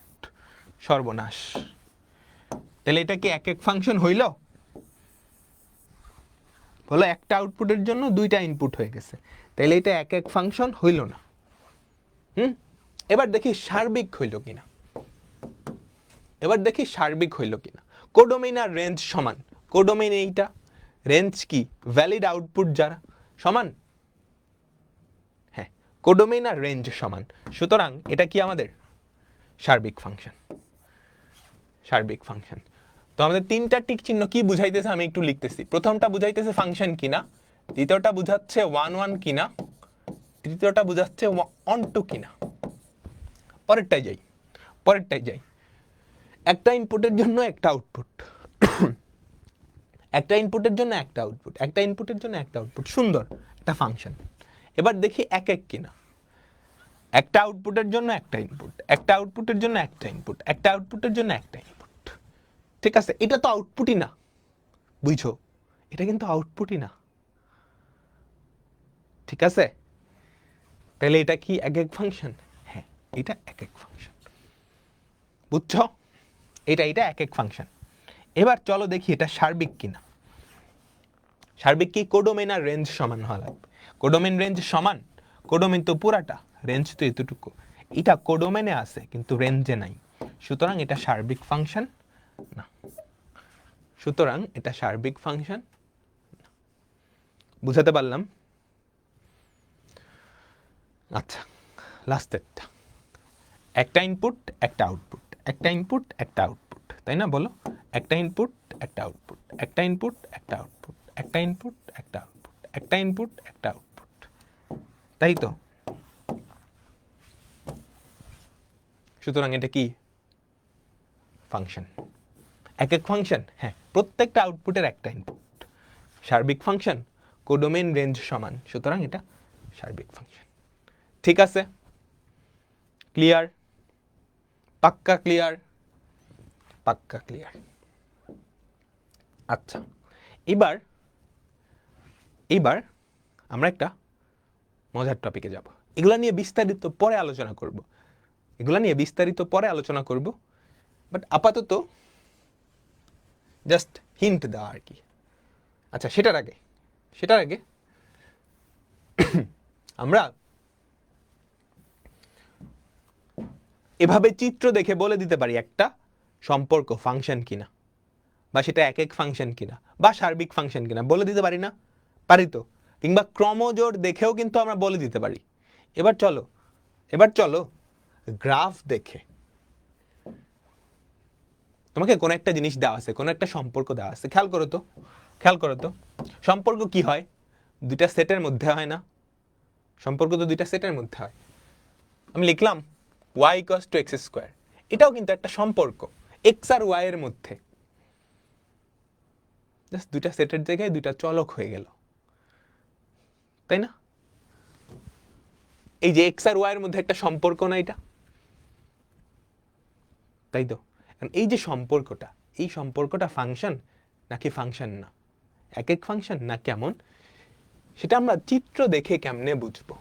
সর্বনাশ। তাহলে এটা কি এক এক ফাংশন হইল? বলো, একটা আউটপুটের জন্য দুইটা ইনপুট হয়ে গেছে, তাহলে এটা এক এক ফাংশন হইল না। এবার দেখি সার্বিক হইল কিনা। এবার দেখি সার্বিক হইল কিনা। কোডোমেইন আর রেঞ্জ সমান। কোডোমেইন এইটা, রেঞ্জ কি ভ্যালিড আউটপুট যারা, সমান। হ্যাঁ, কোডোমেইন আর রেঞ্জ সমান, সুতরাং এটা কি আমাদের সার্বিক ফাংশন। সার্বিক ফাংশন। তো আমাদের তিনটা টিক চিহ্ন কি বুঝাইতেছে আমি একটু লিখতেছি। প্রথমটা বুঝাইতেছে ফাংশন কিনা, দ্বিতীয়টা বুঝাচ্ছে 1 1 কিনা, তৃতীয়টা বুঝাচ্ছে 1 2 কিনা। পরেরটাই যাই, পরেরটাই যাই। একটা ইনপুটের জন্য একটা আউটপুট, একটা ইনপুটের জন্য একটা আউটপুট, একটা ইনপুটের জন্য একটা আউটপুট, সুন্দর একটা ফাংশন। এবার দেখি এক এক কিনা। একটা আউটপুটের জন্য একটা ইনপুট, একটা আউটপুটের জন্য একটা ইনপুট, একটা আউটপুটের জন্য একটা ইনপুট, ঠিক আছে। এটা তো আউটপুটই না, বুঝছো? এটা কিন্তু আউটপুটই না, ঠিক আছে। তাহলে এটা কি এক এক ফাংশন? হ্যাঁ, এটা এক এক ফাংশন, বুঝছো? এটা এক এক ফাংশন। এবার চলো দেখি এটা সার্বিক কিনা। সার্বিক কি? কোডোমেইন আর রেঞ্জ সমান হওয়া লাগবে। কোডোমেইন রেঞ্জ সমান, কোডোমেইন তো পুরাটা, রেঞ্জ তো এতটুকু। এটা কোডোমেইনে আছে কিন্তু রেঞ্জে নাই, সুতরাং এটা সার্বিক ফাংশন না। সুতরাং এটা সার্বিক ফাংশন। বুঝাতে পারলাম? আচ্ছা, লাস্টেরটা। একটা ইনপুট একটা আউটপুট, একটা ইনপুট একটা আউটপুট, তাই না? বলো, একটা ইনপুট একটা আউটপুট, একটা ইনপুট একটা আউটপুট, একটা ইনপুট একটা আউটপুট, একটা ইনপুট একটা আউটপুট, তাই তো? সুতরাং এটা কি ফাংশন? এক এক ফাংশন। হ্যাঁ, প্রত্যেকটা আউটপুটের একটা ইনপুট। সার্বিক ফাংশন, কোডোমেইন রেঞ্জ সমান, সুতরাং এটা সার্বিক ফাংশন। ঠিক আছে, ক্লিয়ার? পাক্কা ক্লিয়ার? পাক্কা ক্লিয়ার। আচ্ছা, এবার আমরা একটা মজার টপিকে যাব। এগুলা নিয়ে বিস্তারিত পরে আলোচনা করব, এগুলা নিয়ে বিস্তারিত পরে আলোচনা করব, বাট আপাতত জাস্ট হিন্ট দেওয়া আর কি। আচ্ছা, সেটার আগে আমরা এভাবে চিত্র দেখে বলে দিতে পারি একটা সম্পর্ক ফাংশন কিনা, বা সেটা এক এক ফাংশন কিনা, বা সার্বিক ফাংশন কিনা, বলে দিতে পারি না? পারি তো। কিংবা ক্রমজোড় দেখেও কিন্তু আমরা বলে দিতে পারি। এবার চলো গ্রাফ দেখে, তোমাকে কোন একটা জিনিস দেওয়া আছে, কোন একটা সম্পর্ক দেওয়া আছে, খেয়াল করো তো সম্পর্ক কি হয়? দুইটা সেটের মধ্যে হয় না? সম্পর্ক তো দুইটা সেটের মধ্যে হয়। আমি লিখলাম y = x², এটাও কিন্তু একটা সম্পর্ক x আর y এর মধ্যে। জাস্ট দুইটা সেটের জায়গায় দুইটা চলক হয়ে গেল, তাই না? এই যে x আর y এর মধ্যে একটা সম্পর্ক না এটা, তাই তো? এই যে সম্পর্কটা, এই সম্পর্কটা ফাংশন নাকি ফাংশন না, এক এক ফাংশন না কেমন, সেটা আমরা চিত্র দেখে কেমনে বুঝবো?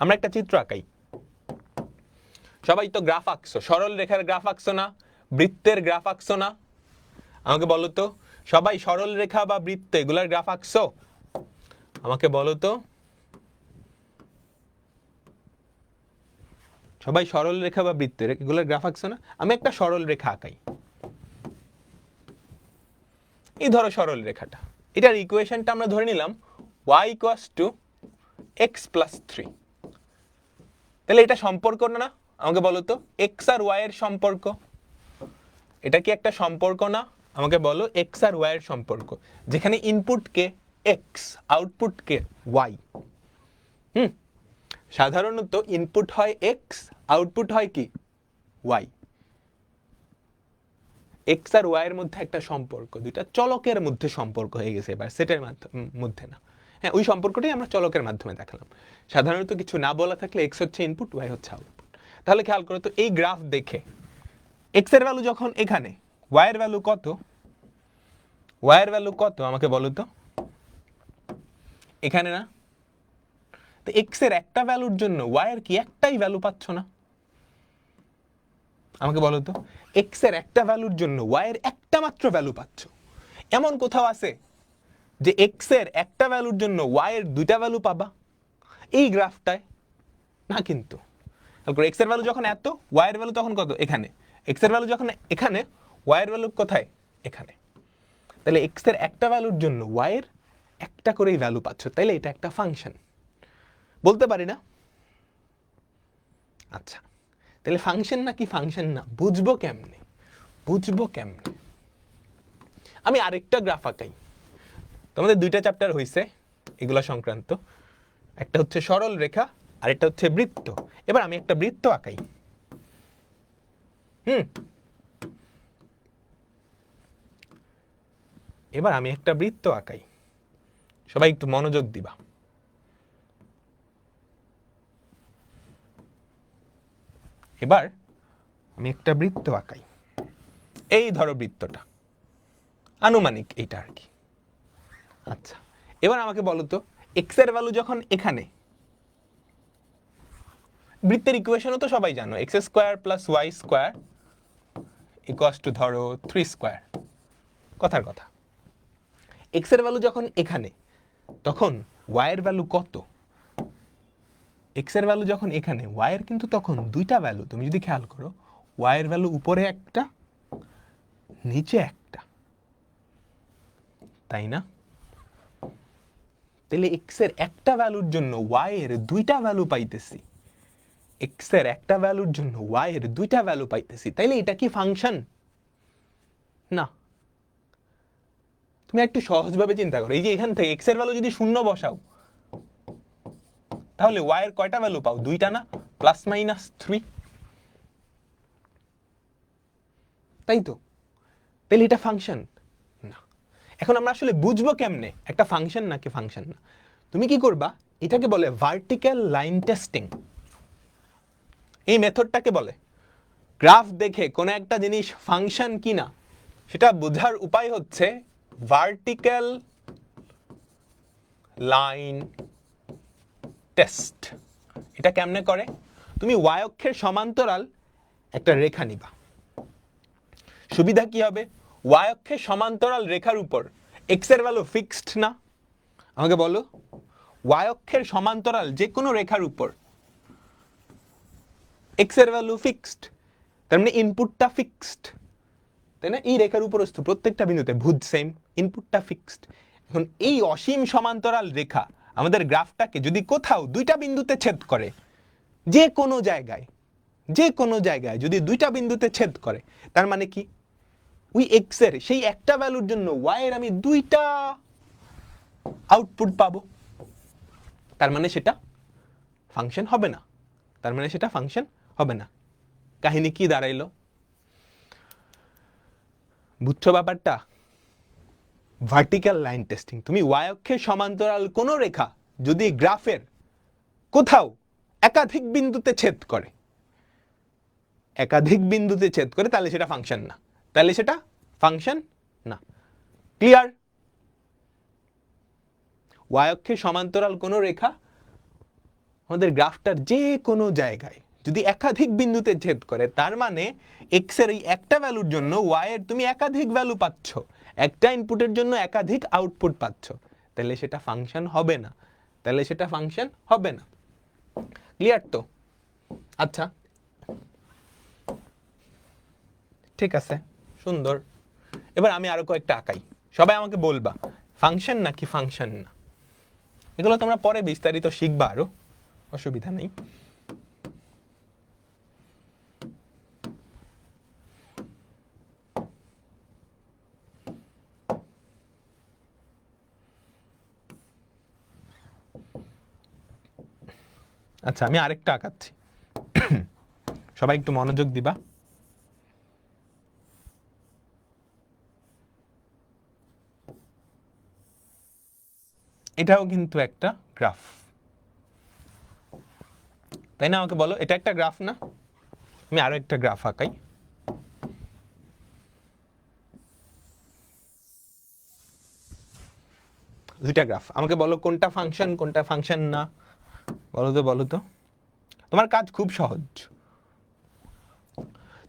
আমরা একটা চিত্র আঁকাই। সবাই তো গ্রাফ আঁকছো, সরল রেখার গ্রাফ আঁকছো না? বৃত্তের গ্রাফ আঁকছো না? আমাকে বলো তো, সবাই সরল রেখা বা বৃত্ত এগুলার গ্রাফ আঁকছো? আমাকে বলো তো, সবাই সরল রেখা বা বৃত্তের এগুলোর গ্রাফ আঁকছো না? আমি একটা সরল রেখা আঁকাই। এই ধরো সরল রেখাটা, এটার ইকুয়েশনটা আমরা ধরে নিলাম y = x + 3। তাহলে এটা সম্পর্ক না? আমাকে বলো তো, x আর y এর সম্পর্ক, এটা কি একটা সম্পর্ক না? আমাকে বলো, x আর y এর সম্পর্ক, যেখানে ইনপুট কে x, আউটপুট কে y। সাধারণত ইনপুট হয় x, আউটপুট হয় কি y। x আর y এর মধ্যে একটা সম্পর্ক, দুইটা চলকের মধ্যে সম্পর্ক হয়ে গেছে, এবার সেটের মধ্যে না। হ্যাঁ, ওই সম্পর্কটাই আমরা চলকের মাধ্যমে দেখালাম। সাধারণত কিছু না বলা থাকলে x হচ্ছে ইনপুট, y হচ্ছে আউটপুট। তাহলে খেয়াল করো তো, এই গ্রাফ দেখে x এর ভ্যালু যখন এখানে, y এর ভ্যালু কত? ওয়াই এর ভ্যালু কত আমাকে বলো তো, এখানে না? তো এক্স এর একটা ভ্যালুর জন্য ওয়াই এর কি একটাই ভ্যালু পাচ্ছ না? আমাকে বলো তো, এক্স এর একটা ভ্যালুর জন্য ওয়াই এর একটা মাত্র ভ্যালু পাচ্ছ, এমন কোথাও আছে যে এক্স এর একটা ভ্যালুর জন্য ওয়াই এর দুইটা ভ্যালু পাবা এই গ্রাফটায়? না কিন্তু। এক্স এর ভ্যালু যখন এত, ওয়াই এর ভ্যালু তখন কত? এখানে। এক্স এর ভ্যালু যখন এখানে, ওয়াই এর ভ্যালু কোথায়? এখানে। তাহলে এক্স এর একটা ভ্যালুর জন্য ওয়াই এর একটা করেই ভ্যালু পাচ্ছ, তাইলে এটা একটা ফাংশন, বলতে পারি না? আচ্ছা, তাহলে ফাংশন নাকি ফাংশন না বুঝবো কেমনে? বুঝবো কেমনে? আমি আরেকটা গ্রাফ আঁকাই। তোমাদের দুইটা চ্যাপ্টার হইছে এগুলা সংক্রান্ত, একটা হচ্ছে সরল রেখা আর একটা হচ্ছে বৃত্ত। এবার আমি একটা বৃত্ত আঁকাই। এবার আমি একটা বৃত্ত আঁকাই, সবাই একটু মনোযোগ দিবা। এবার আমি একটা বৃত্ত আঁকাই, এই ধরো বৃত্তটা, আনুমানিক এইটা আর কি। আচ্ছা, এবার আমাকে বলো তো, এক্স এর ভ্যালু যখন এখানে, বৃত্তের ইকুয়েশনও তো সবাই জানো, x square plus y square equals to ধরো 3 স্কোয়ার, কথার কথা। এক্স এর ভ্যালু যখন এখানে, তখন ওয়াই এর ভ্যালু কত? এক্স এর ভ্যালু যখন এখানে, ওয়াই এর কিন্তু তখন দুইটা ভ্যালু, তুমি যদি খেয়াল করো, ওয়াই এর ভ্যালু উপরে একটা নিচে একটা, তাই না? তাহলে এক্স এর একটা ভ্যালুর জন্য ওয়াই এর দুইটা ভ্যালু পাইতেছি, এক্স এর একটা ভ্যালুর জন্য ওয়াই এর দুইটা ভ্যালু পাইতেছি, তাইলে এটা কি ফাংশন? না। তুমি একটু সহজভাবে চিন্তা করো, এই যে এখান থেকে এক্স এর ভ্যালু যদি শূন্য বসাও, তাহলে ওয়াই এর কয়টা ভ্যালু পাও? দুইটা না? প্লাস মাইনাস 3, তাই তো? তাহলে এটা ফাংশন না। এখন আমরা আসলে বুঝবো কেমনে একটা ফাংশন নাকি ফাংশন না? তুমি কি করবা, এটাকে বলে ভার্টিক্যাল লাইন টেস্টিং। এই মেথডটাকে বলে গ্রাফ দেখে কোন একটা জিনিস ফাংশন কিনা সেটা বোঝার উপায় হচ্ছে ভার্টিক্যাল লাইন টেস্ট। এটা কেমনে করে? তুমি ওয়াই অক্ষের সমান্তরাল একটা রেখা নিবা। সুবিধা কি হবে? ওয়াই অক্ষের সমান্তরাল রেখার উপর এক্স এর ভ্যালু ফিক্সড না? আমাকে বলো, ওয়াই অক্ষের সমান্তরাল যে কোনো রেখার উপর এক্স এর ভ্যালু ফিক্সড, তার মানে ইনপুটটা ফিক্সড, তাই না? এই রেখার উপরস্থ প্রত্যেকটা বিন্দুতে ভুজ সেম, ইনপুটটা ফিক্সড। এখন এই অসীম সমান্তরাল রেখা আমাদের গ্রাফটাকে যদি কোথাও দুইটা বিন্দুতে ছেদ করে, যে কোনো জায়গায়, যে কোনো জায়গায় যদি দুইটা বিন্দুতে ছেদ করে, তার মানে কি ওই এক্স এর সেই একটা ভ্যালুর জন্য ওয়াই এর আমি দুইটা আউটপুট পাবো, তার মানে সেটা ফাংশন হবে না, তার মানে সেটা ফাংশন হবে না। কাহিনী কি দাঁড়াইলো? বুঝছো ব্যাপারটা? ভার্টিক্যাল লাইন টেস্টিং, তুমি ওয়াই অক্ষের সমান্তরাল কোন রেখা যদি গ্রাফের কোথাও একাধিক বিন্দুতে ছেদ করে, একাধিক বিন্দুতে ছেদ করে, তাহলে সেটা ফাংশন না, তাহলে সেটা ফাংশন না। ক্লিয়ার? ওয়াই অক্ষের সমান্তরাল কোন রেখা আমাদের গ্রাফটার যে কোনো জায়গায় যদি একাধিক বিন্দুতে ছেদ করে, তার মানে এক্স এর এই একটা ভ্যালুর জন্য ওয়াই এর তুমি একাধিক ভ্যালু পাচ্ছ, একটা ইনপুটের জন্য একাধিক আউটপুট পাচ্ছ, তাহলে সেটা ফাংশন হবে না, তাহলে সেটা ফাংশন হবে না। ক্লিয়ার তো? আচ্ছা, ঠিক আছে, সুন্দর। এবার আমি আরো কয়েকটা আঁকাই, সবাই আমাকে বলবা ফাংশন নাকি ফাংশন না। এগুলো তোমরা পরে বিস্তারিত শিখবা, আরো অসুবিধা নেই। আচ্ছা, আমি আরেকটা আঁকাচ্ছি, সবাই একটু মনোযোগ দিবা। এটাও কিন্তু একটা গ্রাফ, তাই না? আমাকে বলো, এটা একটা গ্রাফ না? আমি আরো একটা গ্রাফ আঁকাই। দুইটা গ্রাফ, আমাকে বলো কোনটা ফাংশন না। বলো তো তোমার কাজ খুব সহজ।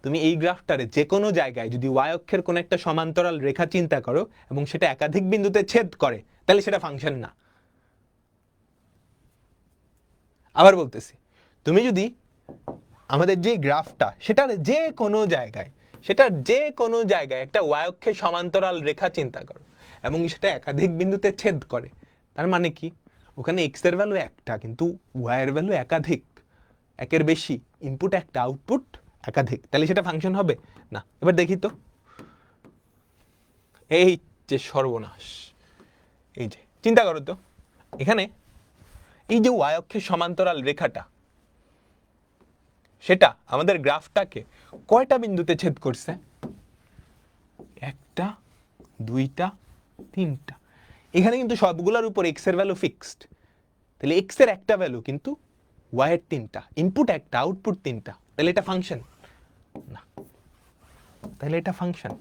তুমি এই গ্রাফটারে যে কোনো জায়গায় যদি ওয়াই অক্ষের কোন একটা সমান্তরাল রেখা চিন্তা করো এবং সেটা একাধিক বিন্দুতে ছেদ করে, তাহলে সেটা ফাংশন না। আবার বলতেছি, তুমি যদি আমাদের যে গ্রাফটা সেটার যে কোনো জায়গায় একটা ওয়াই অক্ষের সমান্তরাল রেখা চিন্তা করো এবং সেটা একাধিক বিন্দুতে ছেদ করে, তার মানে কি ওখানে এক্স এর ভ্যালু একটা কিন্তু ওয়াই এর ভ্যালু একাধিক, একের বেশি, ইনপুট একটা আউটপুট একাধিক, তাহলে সেটা ফাংশন হবে না। এবার দেখি তো, এই যে সর্বনাশ, এই যে চিন্তা করো তো, এখানে এই যে ওয়াই অক্ষের সমান্তরাল রেখাটা সেটা আমাদের গ্রাফটাকে কয়টা বিন্দুতে ছেদ করছে? একটা, দুইটা, তিনটা। এখানে কিন্তু সবগুলোর উপর এক্স এর ভ্যালু ফিক্সড, তাহলে এক্স এর একটা ভ্যালু কিন্তু ওয়াই এর তিনটা, ইনপুট একটা আউটপুট তিনটা, তাহলে এটা ফাংশন না। তাহলে এটা ফাংশন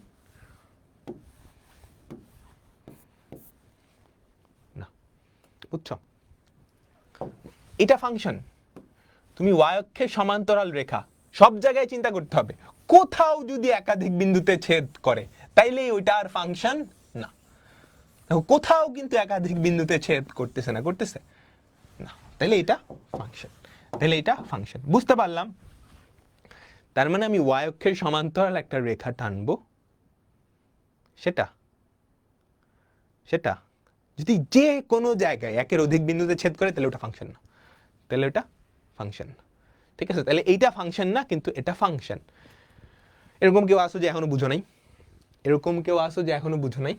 না, বুঝছো? এটা ফাংশন। তুমি ওয়াই অক্ষের সমান্তরাল রেখা সব জায়গায় চিন্তা করতে হবে, কোথাও যদি একাধিক বিন্দুতে ছেদ করে তাইলে ওইটা আর ফাংশন না। কোথাও কিন্তু একাধিক বিন্দুতে ছেদ করতেছে না তাইলে এটা ফাংশন। বুঝতে পারলাম? তার মানে আমি ওয়াই অক্ষের সমান্তরাল একটা রেখা টানবো, সেটা যদি যে কোনো জায়গায় একের অধিক বিন্দুতে ছেদ করে তাহলে ওটা ফাংশন না। ঠিক আছে, তাহলে এইটা ফাংশন না কিন্তু এটা ফাংশন। এরকম কেউ আসো যে এখনো বুঝো নাই?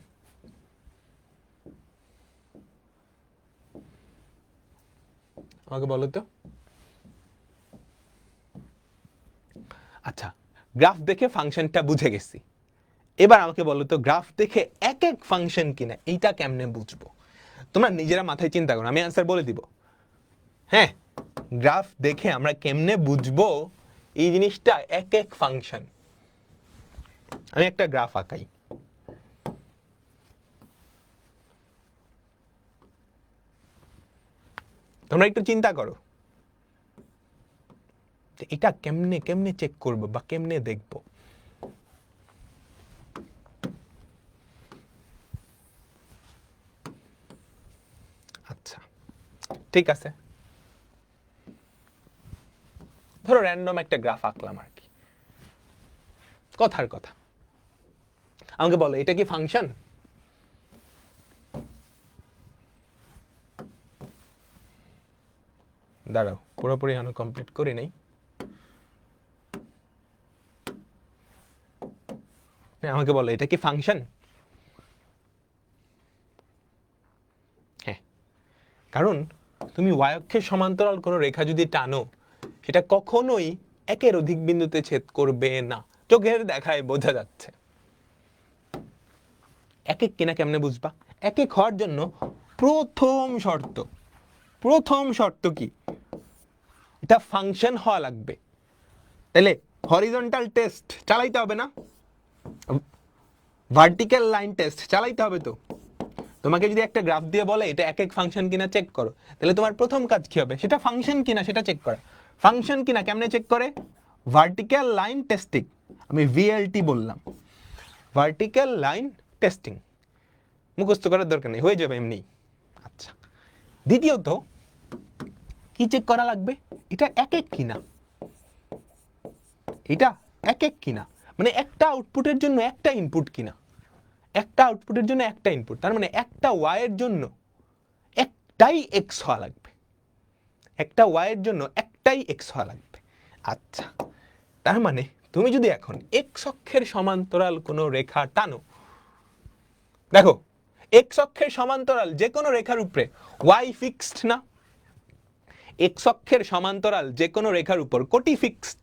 আমাকে বলো তো। আচ্ছা, গ্রাফ দেখে ফাংশনটা বুঝে গেছি, এবার আমাকে বলো তো গ্রাফ দেখে এক এক ফাংশন কিনা এইটা কেমনে বুঝবো? তোমরা নিজেরা মাথায় চিন্তা করো, আমি অ্যান্সার বলে দিব। হ্যাঁ, গ্রাফ দেখে আমরা কেমনে বুঝবো এই জিনিসটা এক এক ফাংশন? আমি একটা গ্রাফ আঁকাই। তোমরা একটু চিন্তা করো এটা কেমনে চেক করবো বা কেমনে দেখবো। আচ্ছা ঠিক আছে, ধরো র্যান্ডম একটা গ্রাফ আঁকলাম আর কি, কথার কথা। আমাকে বলো এটা কি ফাংশন? দাঁড়াও, পুরোপুরি এখনো কমপ্লিট করি নাই। আমাকে বলো এটা কি ফাংশন? হ্যাঁ, কারণ তুমি ওয়াই অক্ষের সমান্তরাল কোনো রেখা যদি টানো সেটা কখনোই একের অধিক বিন্দুতে ছেদ করবে না, চোখের দেখায় বোঝা যাচ্ছে। এক এক কিনা কেমনে বুঝবা? এক এক হওয়ার জন্য প্রথম শর্ত কি? এটা ফাংশন হওয়া লাগবে। তাহলে হরিজন্টাল টেস্ট চালাইতে হবে না? ভার্টিক্যাল লাইন টেস্ট চালাইতে হবে তো। তোমাকে যদি একটা গ্রাফ দিয়ে বলে এটা এক এক ফাংশন কিনা চেক করো, তাহলে তোমার প্রথম কাজ কি হবে? সেটা ফাংশন কিনা সেটা চেক করা। ফাংশন কিনা কেমনে চেক করে? Vertical line testing. আমি ভিএলটি বললাম, ভার্টিক্যাল লাইন টেস্টিং। মুখস্থ করার দরকার নেই, হয়ে যাবে এমনি। আচ্ছা, দ্বিতীয়ত কি চেক করা লাগবে? এটা এক এক কিনা, মানে একটা আউটপুটের জন্য একটা ইনপুট কিনা। তার মানে একটা ওয়াই এর জন্য একটাই এক্স হওয়া লাগবে। আচ্ছা, তার মানে তুমি যদি এখন এক্স অক্ষের সমান্তরাল কোনো রেখা টানো, দেখো এক্স অক্ষের সমান্তরাল যে কোনো রেখার উপরে ওয়াই ফিক্সড না? এক্স অক্ষের সমান্তরাল যে কোনো রেখার উপর কোটি ফিক্সড।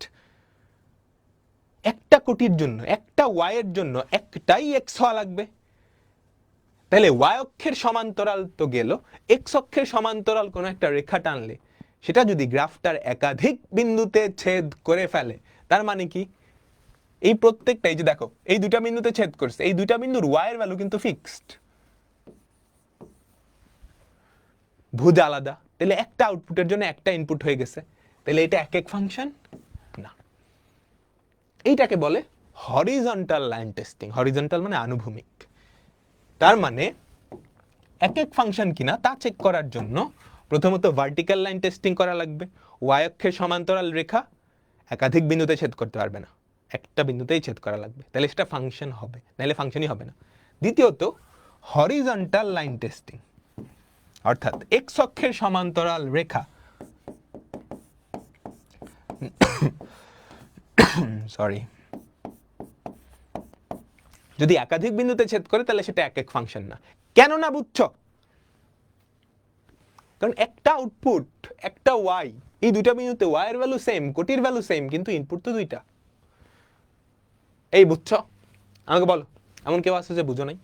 একটা কোটির জন্য, একটা ওয়াই এর জন্য একটাই এক্স হওয়া লাগবে। তাহলে ওয়াই অক্ষের সমান্তরাল তো গেল, এক্স অক্ষের সমান্তরাল কোনো একটা রেখা টানলে সেটা যদি গ্রাফটার একাধিক বিন্দুতে ছেদ করে ফেলে, তার মানে কি এই প্রত্যেকটাই যে দেখো এই দুইটা বিন্দুতে ছেদ করছে, এই দুইটা বিন্দুর ওয়াই এর ভ্যালু কিন্তু ফিক্সড। ভুজা আলাদা, তাহলে একটা আউটপুটের জন্য একটা ইনপুট হয়ে গেছে, তাহলে এটা এক এক ফাংশন না। এইটাকে বলে হরিজন্টাল লাইন টেস্টিং। হরিজন্টাল মানে আনুভূমিক। তার মানে এক এক ফাংশন কিনা তা চেক করার জন্য প্রথমত ভার্টিক্যাল লাইন টেস্টিং করা লাগবে। ওয়াই অক্ষের সমান্তরাল রেখা একাধিক বিন্দুতে ছেদ করতে পারবে না, একটা বিন্দুতেই ছেদ করা লাগবে, তাহলে সেটা ফাংশন হবে, নাহলে ফাংশনই হবে না। দ্বিতীয়ত হরিজন্টাল লাইন টেস্টিং, অর্থাৎ এক্স অক্ষের সমান্তরাল রেখা সরি যদি একাধিক বিন্দুতে ছেদ করে তাহলে সেটা এক এক ফাংশন না। কেন না বুঝছো? কারণ একটা আউটপুট, একটা ওয়াই, এই দুইটা বিন্দুতে ওয়াই এর ভ্যালু সেম, কোটির ভ্যালু সেম, কিন্তু ইনপুট তো দুইটা। এই বুঝছো? আমাকে বলো, এমন কেউ আছে যে বুঝো নাই?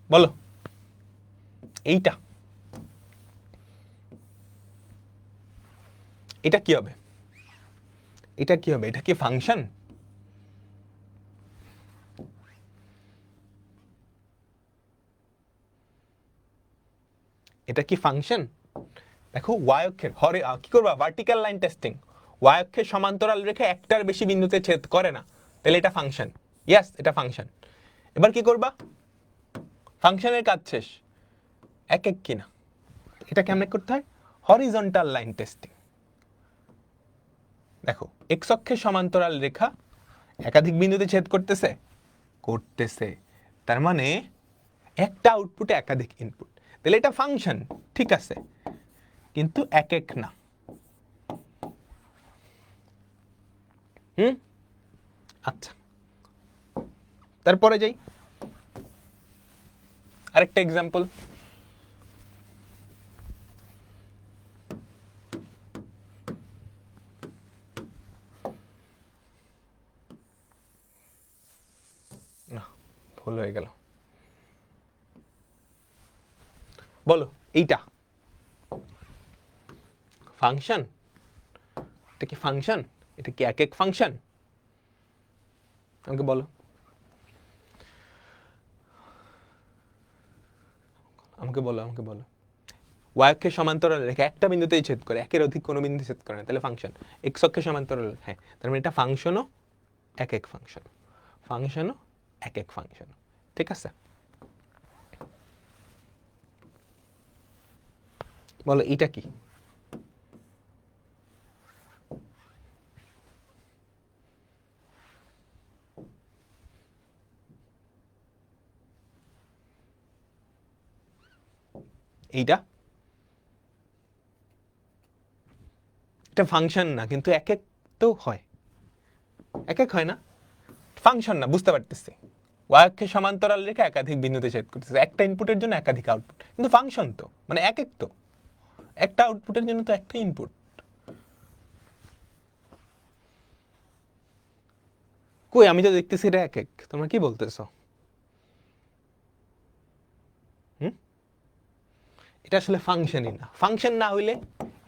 বলো। এইটা এটা কি হবে? এটা কি হবে? এটা কি ফাংশন? এটা কি ফাংশন? দেখো ওয়াই অক্ষের কি করবা? Vertical line testing. ওয়াই অক্ষের সমান্তরাল রেখা একটার বেশি বিন্দুতে ছেদ করে না, তাহলে এটা ফাংশন। ইয়েস, এটা ফাংশন। এবার কি করবা? ফাংশনের কাজ শেষ, এক এক কিনা এটা কেমনে করতে হয়? Horizontal line testing. দেখো এক্স অক্ষের সমান্তরাল রেখা একাধিক বিন্দুতে ছেদ করতেছে, করতেছে, তার মানে একটা আউটপুটে একাধিক ইনপুট, তাহলে এটা ফাংশন, ঠিক আছে, কিন্তু এক এক না। আচ্ছা, তারপরে যাই আরেকটা এক্সাম্পল। না, ভুল হয়ে গেল। বলো, এইটা ফাংশন? এটা কি ফাংশন? এটা কি এক এক ফাংশন? আমাকে বলো, আমাকে বলো, আমাকে বলো। ওয়াই অক্ষের সমান্তরাল রেখা একটা বিন্দুতেই ছেদ করে, একের অধিক কোনো বিন্দুতে ছেদ করে না, তাহলে ফাংশন। এক্স অক্ষের সমান্তরাল, হ্যাঁ, তার মানে এটা ফাংশনও এক এক ফাংশন, ফাংশনও এক এক ফাংশন, ঠিক আছে? বলো এটা কি? এইটা এটা ফাংশন না, কিন্তু এক এক তো হয়, এক এক হয় না, ফাংশন না, বুঝতে পারতেছি। ওয়াই অক্ষের সমান্তরাল রেখা একাধিক বিন্দুতে ছেদ করতেছে, একটা ইনপুটের জন্য একাধিক আউটপুট, কিন্তু ফাংশন তো, মানে এক এক তো, একটা আউটপুটের জন্য তো একটা ইনপুট। কই, আমি তো দেখতেছি এটা এক এক, তোমরা কি বলতেছো? এটা আসলে ফাংশনই না। ফাংশন না হইলে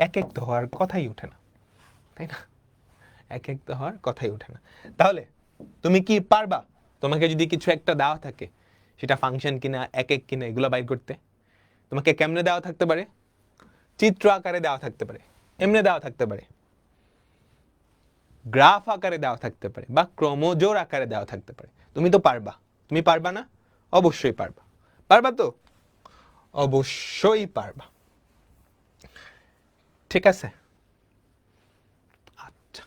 এক এক তো হওয়ার কথাই ওঠে না, তাই না? এক এক তো হওয়ার কথাই ওঠে না। তাহলে তুমি কি পারবা, তোমাকে যদি কিছু একটা দেওয়া থাকে সেটা ফাংশন কিনা এক এক কিনা এগুলো বাইর করতে? তোমাকে কেমনে দেওয়া থাকতে পারে? চিত্র আকারে দেওয়া থাকতে পারে, এমনে দেওয়া থাকতে পারে, গ্রাফ আকারে দেওয়া থাকতে পারে, বা ক্রমজোর আকারে দেওয়া থাকতে পারে। তুমি তো পারবা, তুমি পারবা না? অবশ্যই পারবা। পারবা তো? অবশ্যই পারবা, ঠিক আছে? আচ্ছা,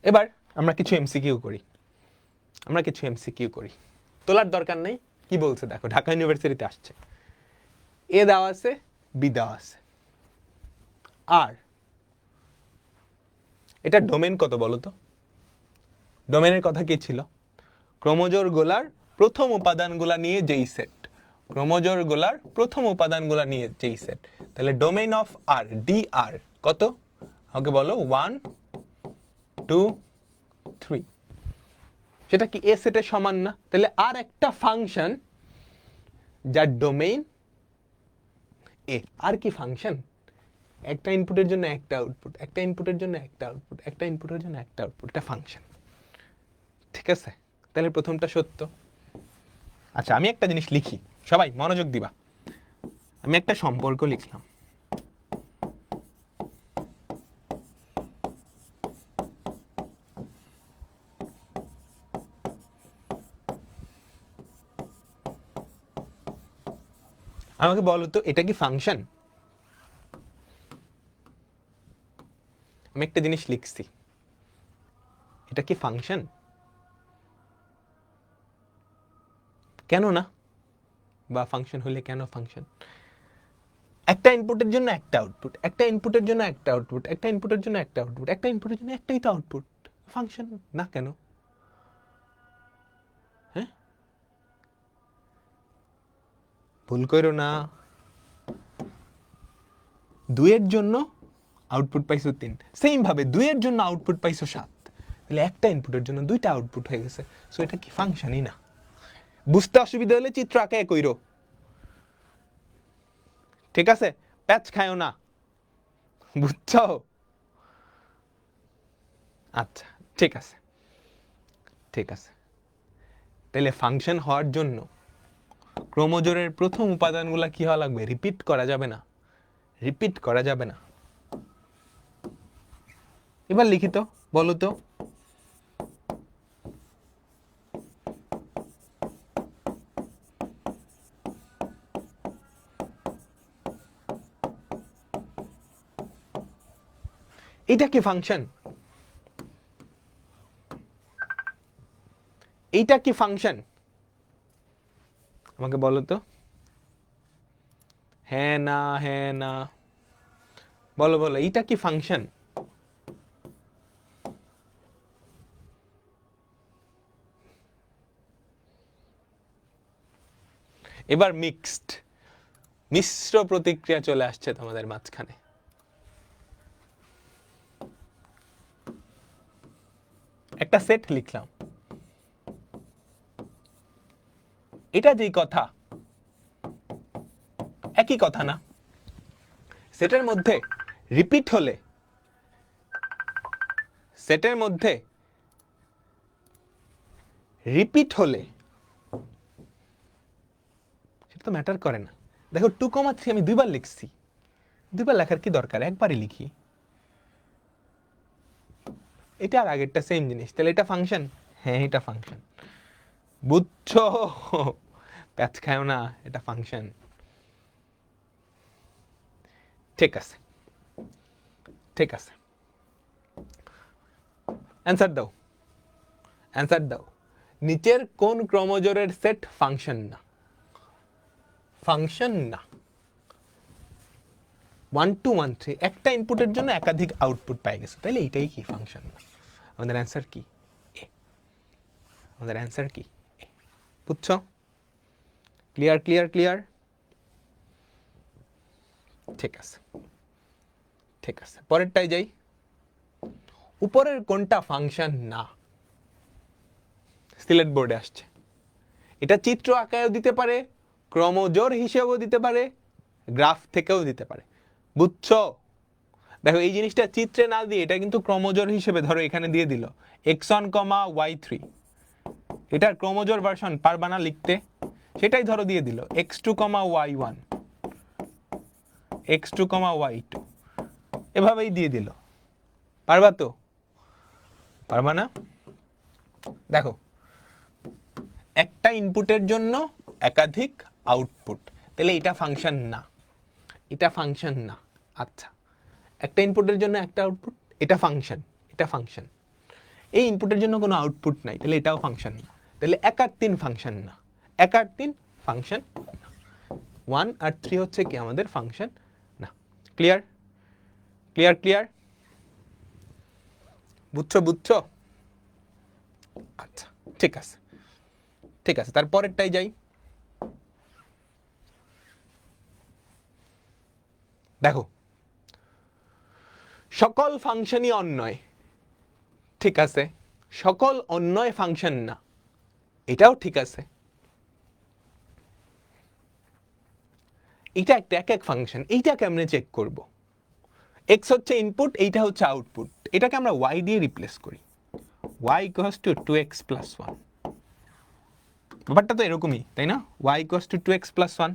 এবার আমরা কিছু এমসিকিউ করি, আমরা কিছু এমসিকিউ করি। তোলার দরকার নেই, কি বলছে দেখো, ঢাকা ইউনিভার্সিটিতে আসছে, এ দেওয়া আছে, বি দেওয়া আছে, আর এটা ডোমেন কত বলো তো? ডোমেনের কথা কি ছিল? ক্রমজোর গোলার প্রথম উপাদানগুলা নিয়ে যেই সেট, ক্রমজোর গোলার প্রথম উপাদানগুলা নিয়ে যেই সেট, তাহলে ডোমেন অফ আর, ডি আর কত? আমাকে বলো, 1 2 3। সেটা কি এ সেটের সমান না? তাহলে আর একটা ফাংশন যার ডোমেইন এ, আর কি ফাংশন? একটা ইনপুটের জন্য একটা আউটপুট, একটা ইনপুটের জন্য একটা আউটপুট, একটা ইনপুটের জন্য একটা আউটপুট, এটা ফাংশন, ঠিক আছে? তাহলে প্রথমটা সত্য। আচ্ছা আমি একটা জিনিস লিখি, সবাই মনোযোগ দিবা। আমি একটা সম্পর্ক লিখলাম, আমাকে বলো তো এটা কি ফাংশন? আমি একটা জিনিস লিখছি, এটা কি ফাংশন? কেন না? বা ফাংশন হলে কেন ফাংশন? একটা ইনপুটের জন্য একটা আউটপুট, একটা ইনপুটের জন্য একটা আউটপুট, একটা ইনপুটের জন্য একটা আউটপুট, একটা ইনপুটের জন্য একটাই তো আউটপুট, ফাংশন না কেন? হ্যাঁ, ভুল করো না। 2 এর জন্য আউটপুট পাইছো 3, সেম ভাবে 2 এর জন্য আউটপুট পাইছো 7, তাহলে একটা ইনপুটের জন্য 2টা আউটপুট হয়ে গেছে। সো এটা কি ফাংশনই না? বুঝতে অসুবিধা হলে চিত্র আঁকে কইরো, ঠিক আছে? প্যাচ খায়ও না, বুঝছো? আচ্ছা ঠিক আছে, ঠিক আছে। তাহলে ফাংশন হওয়ার জন্য ক্রোমোজোরের প্রথম উপাদানগুলো কি হওয়া লাগবে? রিপিট করা যাবে না, রিপিট করা যাবে না। এবার লিখিত বলো তো, এটা কি ফাংশন? এইটা কি ফাংশন? আমাকে বলো তো, হ্যাঁ না হ্যাঁ না, বলো বলো, এইটা কি ফাংশন? এবার মিক্সড, মিশ্র প্রতিক্রিয়া চলে আসছে তোমাদের মাঝখানে। একটা সেট লিখলাম, এটা যেই কথা একই কথা না? সেটের মধ্যে রিপিট হলে, সেটের মধ্যে রিপিট হলে সেটা তো ম্যাটার করে না। দেখো 2,3 আমি 2বার লিখছি, 2বার লেখার কি দরকার, একবারই লিখি। এটা আর আগেরটা সেম জিনিস, তাহলে এটা ফাংশন? হ্যাঁ এটা ফাংশন, বুঝছো? প্যাচ খায়ও না, এটা ফাংশন। ঠিক আছে, ঠিক আছে, অ্যান্সার দাও, অ্যান্সার দাও। নিচের কোন ক্রোমোজোরের সেট ফাংশন না? ফাংশন না। 1 2 1 3 একটা ইনপুটের জন্য একাধিক আউটপুট পাই গেছে, তাহলে এইটাই কি ফাংশন না? আমাদের অ্যান্সার কি? আমাদের অ্যান্সার কি? বুঝছো? Clear clear clear? ঠিক আছে, ঠিক আছে, পরেরটাই যাই। উপরের কোনটা ফাংশন না? সিলেট বোর্ডে আসছে। এটা চিত্র আকারেও দিতে পারে, ক্রোমোজোর হিসেবেও দিতে পারে, গ্রাফ থেকেও দিতে পারে, বুঝছো? দেখো এই জিনিসটা চিত্রে না দিয়ে এটা কিন্তু ক্রোমোজোর হিসেবে ধরো এখানে দিয়ে দিল x1, y3, এটার ক্রোমোজোর ভার্সন পারবা না লিখতে? সেটাই ধরো দিয়ে দিল x2, y1, x2, y2, এভাবেই দিয়ে দিল, পারবা তো? পারবা না? দেখো একটা ইনপুটের জন্য একাধিক আউটপুট, তাহলে এটা ফাংশন না, এটা ফাংশন না। আচ্ছা একটা ইনপুটের জন্য একটা আউটপুট, এটা ফাংশন, এটা ফাংশন। এই ইনপুটের জন্য কোনো আউটপুট নাই, তাহলে এটাও ফাংশন না, তাহলে 1 আর 3 ফাংশন না, 1 আর 3 ফাংশন না, 1 আর 3 হচ্ছে কি আমাদের ফাংশন না। Clear clear clear? বুঝছো বুঝছো? আচ্ছা ঠিক আছে, ঠিক আছে, তারপরেরটাই যাই। দেখো সকল ফাংশনই অন্যয়, ঠিক আছে, সকল অন্যয় ফাংশন না, এটাও ঠিক আছে। এটা একটা এক এক ফাংশন, এইটা কেমনে চেক করব? x হচ্ছে ইনপুট, এইটা হচ্ছে আউটপুট, এটাকে আমরা y দিয়ে রিপ্লেস করি, y ইকুয়ালস টু 2x + 1। ব্যাপারটা তো এরকমই, তাই না? y equals to 2x plus 1,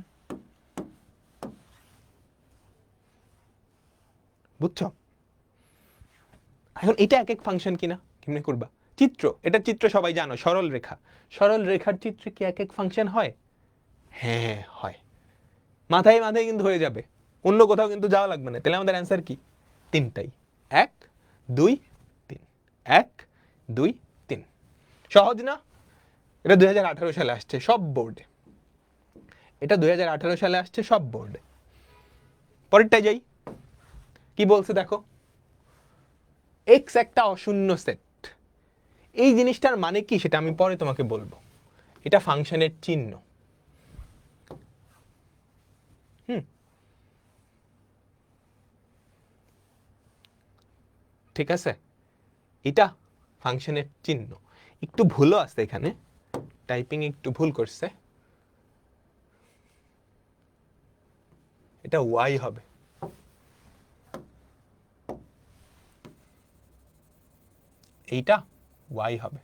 বুঝছো? এখন এটা এক এক ফাংশন কিনা, কেমনে করবা? চিত্র, এটা চিত্র সবাই জানো, সরল রেখা, সরল রেখার চিত্রে কি এক এক ফাংশন হয়? হ্যাঁ হয়, মাথায় মাথায় কিন্তু হয়ে যাবে, অন্য কোথাও কিন্তু যাওয়া লাগবে না। তাহলে আমাদের অ্যান্সার কি? তিনটাই, 1 2 3, 1 2 3। সহজ না? এটা 2018 সালে আসছে সব বোর্ডে, এটা 2018 সালে আসছে সব বোর্ডে। পরেরটাই যাই, কি বলছে দেখো, এক্স একটা অশূন্য সেট। এই জিনিসটার মানে কি সেটা আমি পরে তোমাকে বলবো, এটা ফাংশনের চিহ্ন। ঠিক আছে, এটা ফাংশনের চিহ্ন। একটু ভুলও আছে এখানে, টাইপিং একটু ভুল করছে, এটা ওয়াই হবে, এইটা ওয়াই হবে।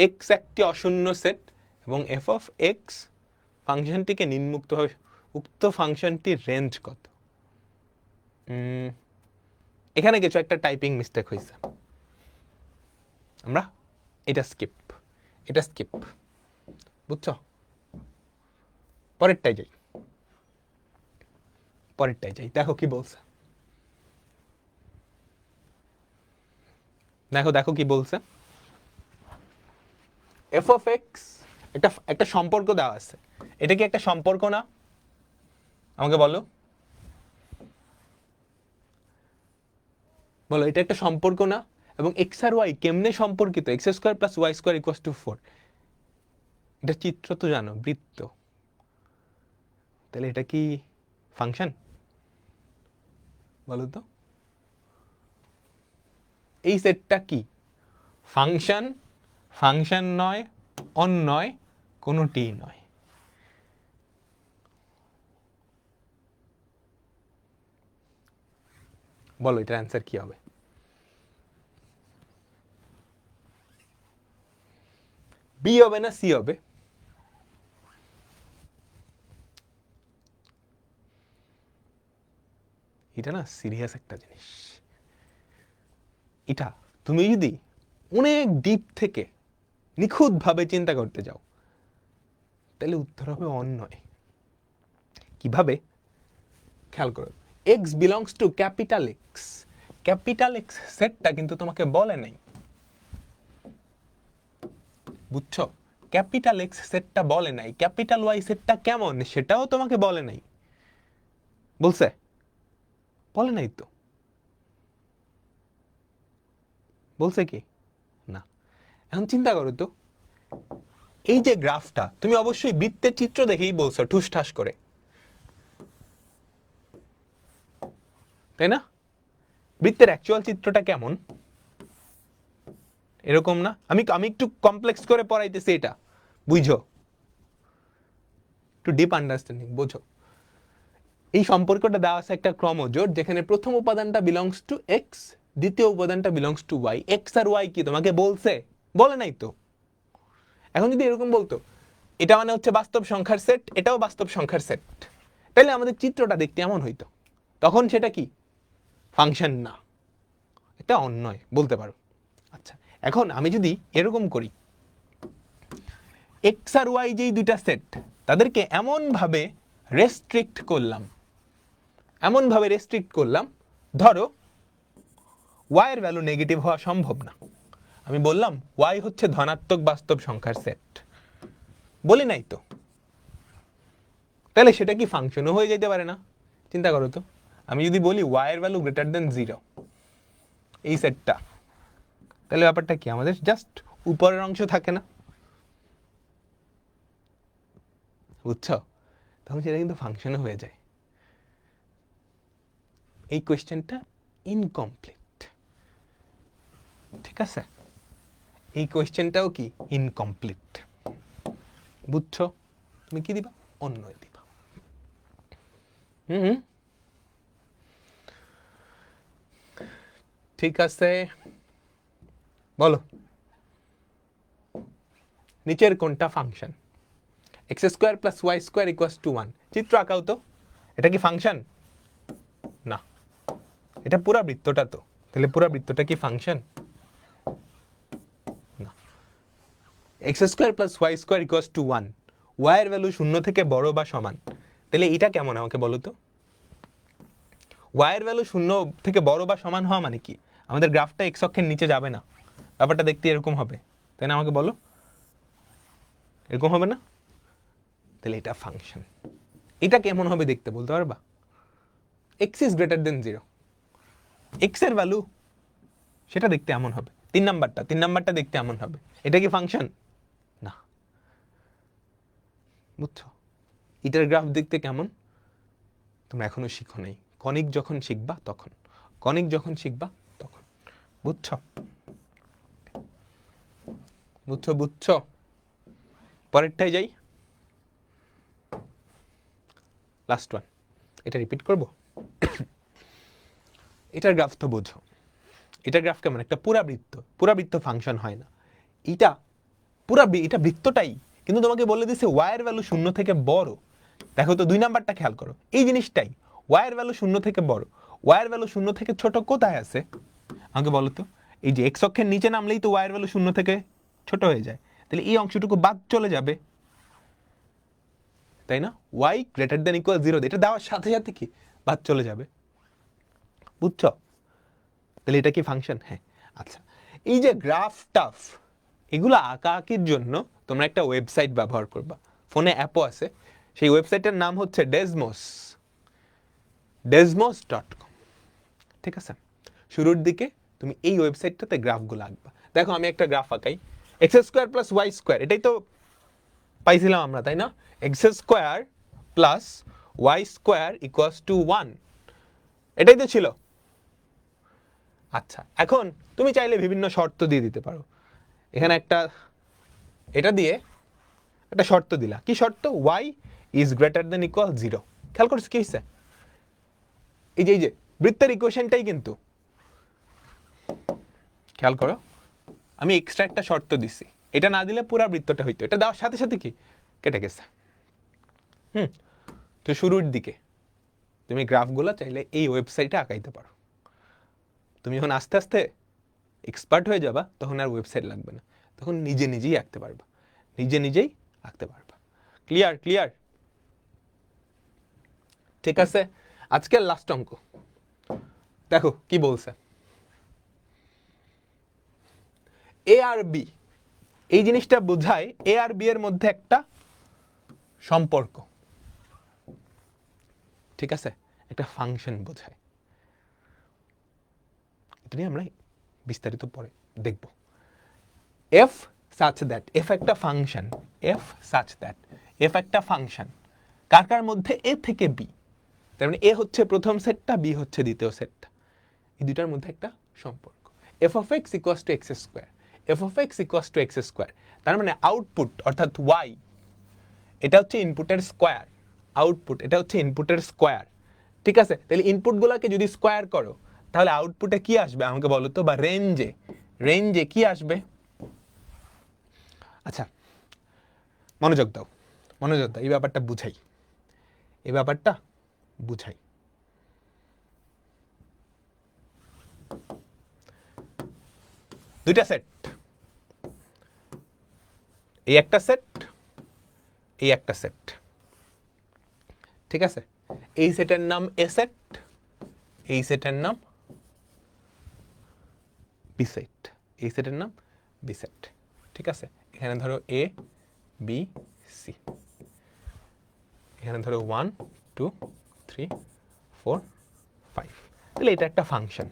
এক্স একটি অশূন্য সেট এবং এফ অফ এক্স ফাংশনটিকে নিম্মুক্তভাবে, উক্ত ফাংশনটির রেঞ্জ কত? এখানে কিছু একটা টাইপিং মিস্টেক হয়েছে, আমরা এটা স্কিপ, এটা স্কিপ, বুঝছো? পরেরটাই যাই, পরেরটাই যাই, দেখো কি বলছে, দেখো দেখো কি বলছে। এফ অফ এক্স, একটা একটা সম্পর্ক দেওয়া আছে, এটা কি একটা সম্পর্ক না? আমাকে বলো, বলো এটা একটা সম্পর্ক না? এবং এক্স আর ওয়াই কেমনে সম্পর্কিত? X square plus y square equals to 4, এটা চিত্র তো জানো, বৃত্ত। তাহলে এটা কি ফাংশন? বলো তো, এই সেটটা কি ফাংশন? ফাংশন নয়, অন্যয়, কোনোটি নয়। বলো এটার অ্যান্সার কি হবে? বি হবে না সি হবে? এটা না সিরিয়াস একটা জিনিস, এটা তুমি যদি অনেক ডিপ থেকে নিখুঁতভাবে চিন্তা করতে যাও তাহলে উত্তর হবে অন্যয়। কিভাবে? খেয়াল করো, x belongs to capital x, capital x সেটটা কিন্তু তোমাকে বলে নাই, বুঝছো? ক্যাপিটাল এক্স সেটটা বলে নাই, ক্যাপিটাল ওয়াই সেটটা কেমন সেটাও তোমাকে বলে নাই। বলছে? বলে নাই তো। বলছে কি? না। এখন চিন্তা করো তো, এই যে গ্রাফটা, তুমি অবশ্যই বৃত্তের চিত্র দেখেই বলছো ঠুস ঠাস করে, তাই না? বৃত্তের অ্যাকচুয়াল চিত্রটা কেমন? এরকম না? আমি আমি একটু কমপ্লেক্স করে পড়াইতেছি, এটা বুঝো, একটু ডিপ আন্ডারস্ট্যান্ডিং বোঝো। এই সম্পর্কটা দেওয়া আছে একটা ক্রমজোট, যেখানে প্রথম উপাদানটা বিলংস টু এক্স, দ্বিতীয় উপাদানটা বিলংস টু ওয়াই। এক্স আর ওয়াই কি তোমাকে বলছে? বলে নাই তো। এখন যদি এরকম বলতো এটা মানে হচ্ছে বাস্তব সংখ্যার সেট, এটাও বাস্তব সংখ্যার সেট, তাহলে আমাদের চিত্রটা দেখতে এমন হইতো। তখন সেটা কি? ফাংশন না, এটা অন্যয় বলতে পারো। আচ্ছা, এখন আমি যদি এরকম করি, এক্স আর ওয়াই যেই দুইটা সেট, তাদেরকে এমন ভাবে রেস্ট্রিক্ট করলাম, এমন ভাবে রেস্ট্রিক্ট করলাম, ধরো ওয়াই এর ভ্যালু নেগেটিভ হওয়া সম্ভব না। আমি বললাম ওয়াই হচ্ছে ধনাত্মক বাস্তব সংখ্যার সেট, বলি নাই তো। তাহলে সেটা কি ফাংশনও হয়ে যেতে পারে না? চিন্তা করো তো, আমি যদি বলি ওয়াই এর ভ্যালু গ্রেটার দেন 0, এই সেটটা, তাহলে ব্যাপারটা কি? আমাদের জাস্ট উপরের অংশ থাকে না, বুঝছো? তখন সেটা কিন্তু ফাংশনও হয়ে যায়। এই কোয়েশ্চেনটা ইনকমপ্লিট, ঠিক আছে? এই কোয়েশ্চেনটাও কি ইনকমপ্লিট, বুঝছো? তুমি কি দিবা? অন্যয় দিবা। হুম, ঠিক আছে, বলো নিচের কোনটা function? X square plus y square equals to 1। চিত্র আঁকাও তো, এটা কি ফাংশন? না, এটা পুরা বৃত্তটা তো, তাহলে পুরা বৃত্তটা কি ফাংশন? না। X square plus y square equals to 1, y এর ভ্যালু 0 থেকে বড় বা সমান, তাহলে এটা কেমন আমাকে বলো তো? ওয়াই এর ভ্যালু 0 থেকে বড় বা সমান হওয়া মানে কি? আমাদের গ্রাফটা এক্স অক্ষের নিচে যাবে না, ব্যাপারটা দেখতে এরকম হবে, তাই না? আমাকে বলো, এরকম হবে না? তাহলে এটা ফাংশন। এটা কেমন হবে দেখতে বলতে পারবা? X is greater then 0, x এর ভ্যালু সেটা দেখতে এমন হবে। 3 নাম্বারটা দেখতে এমন হবে। এটা কি ফাংশন? না। বুঝছো? এটার গ্রাফ দেখতে কেমন তোমরা এখনো শিখো নাই, কনিক যখন শিখবা তখন, কনিক যখন শিখবা তখন। বুঝছো? বুঝছো বুঝছো? পরেরটাই যাই, লাস্ট ওয়ান, এটা রিপিট করব। এটার গ্রাফ তো বোঝো, এটার গ্রাফ কেমন? একটা পুরা বৃত্ত ফাংশন হয় না, এটা এটা বৃত্তটাই, কিন্তু তোমাকে বলে দিছে ওয়াই এর ভ্যালু 0 থেকে বড়। দেখো তো 2 নাম্বারটা খেয়াল করো, এই জিনিসটাই, ওয়াই এর ভ্যালু 0 থেকে বড়, ওয়াই এর ভ্যালু 0 থেকে ছোট কোথায় আছে আমাকে বলো তো? এই যে এক্স অক্ষের নিচে নামলেই তো ওয়াই এর ভ্যালু 0 থেকে ছোট হয়ে যায়, তাহলে এই অংশটুকু বাদ চলে যাবে, তাই না? ওয়াই গ্রেটার দেন ইকুয়াল 0, এটা দেওয়ার সাথে সাথে কি বাদ চলে যাবে। বুঝছো? তাহলে এটা কি ফাংশন? হ্যাঁ। আচ্ছা, এই যে গ্রাফ টাফ এগুলো আঁকাআঁকির জন্য তোমরা একটা ওয়েবসাইট ব্যবহার করবা, ফোনে অ্যাপও আছে, সেই ওয়েবসাইটের নাম হচ্ছে desmos.com। ঠিক আছে, শুরুর দিকে তুমি এই ওয়েবসাইটটাতে গ্রাফগুলো আঁকবা। দেখো আমি একটা গ্রাফ আঁকাই, x square plus y square, এটাই তো পাইছিলাম আমরা, তাই না? X square plus y square equals to 1, এটাই তো ছিল। আচ্ছা, এখন তুমি চাইলে বিভিন্ন শর্ত দিয়ে দিতে পারো। এখানে একটা, এটা দিয়ে একটা শর্ত দিলা, কি শর্ত? Y is greater than equal 0। খেয়াল করছো কি হয়েছে? এই যে বৃত্তের ইকুয়েশনটাই কিন্তু, খেয়াল করো, আমি এক্সট্রা একটা শর্ত দিছি, এটা না দিলে পুরা বৃত্তটা হইতো, এটা দেওয়ার সাথে সাথে কি কেটে গেছে। তো শুরুর দিকে তুমি গ্রাফগুলো চাইলে এই ওয়েবসাইটে আঁকাইতে পারো। তুমি যখন আস্তে আস্তে এক্সপার্ট হয়ে যাবা তখন আর ওয়েবসাইট লাগবে না, তখন নিজে নিজেই আঁকতে পারবা, নিজেই আঁকতে পারবা। ক্লিয়ার? ক্লিয়ার? ঠিক আছে, আজকের লাস্ট অঙ্ক দেখো কি বলছে। এ আর বি, এই জিনিসটা বোঝায় এ আর বি এর মধ্যে একটা সম্পর্ক, ঠিক আছে, একটা ফাংশন বোঝায়। এটা নিয়ে আমরা বিস্তারিত পরে দেখব। এফ সাচ দ্যাট, এফ একটা function, F such that, F একটা ফাংশন কার কার মধ্যে? এ থেকে বি, তার মানে এ হচ্ছে প্রথম সেটটা, বি হচ্ছে দ্বিতীয় সেটটা, এই দুটার মধ্যে একটা সম্পর্ক। F of x equals to x square, F of x equals to x square, তার মানে আউটপুট অর্থাৎ ওয়াই, এটা হচ্ছে ইনপুটের স্কোয়ার, আউটপুট এটা হচ্ছে ইনপুটের স্কোয়ার। ঠিক আছে, তাহলে ইনপুটগুলোকে যদি স্কোয়ার করো তাহলে আউটপুটে কি আসবে আমাকে বলো তো? বা রেঞ্জে কি আসবে? আচ্ছা, মনোযোগ দাও, এই ব্যাপারটা বুঝাই, দুইটা সেট, এই একটা সেট, এই একটা সেট, ঠিক আছে, এই সেটের নাম এ সেট, এই সেটের নাম বি সেট, এই সেটের নাম বি সেট। ঠিক আছে, এখানে ধরো এ বি সি, এখানে ধরো 1 2 3 4 5, তাহলে এটা একটা ফাংশন।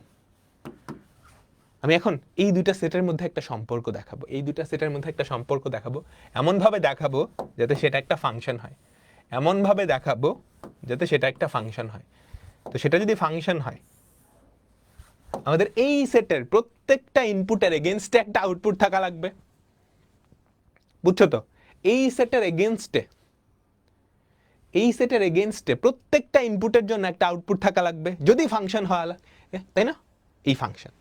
আমি এখন এই দুইটা সেটের মধ্যে একটা সম্পর্ক দেখাবো, এই দুইটা সেটের মধ্যে একটা সম্পর্ক দেখাবো, এমনভাবে দেখাবো যাতে সেটা একটা ফাংশন হয়, এমনভাবে দেখাবো যাতে সেটা একটা ফাংশন হয়। তো সেটা যদি ফাংশন হয়, আমাদের এই সেটের প্রত্যেকটা ইনপুটের এগেইনস্টে একটা আউটপুট থাকা লাগবে। বুঝছো তো? এই সেটের এগেইনস্টে প্রত্যেকটা ইনপুটের জন্য একটা আউটপুট থাকা লাগবে যদি ফাংশন হয়, তাই না? এই ফাংশন,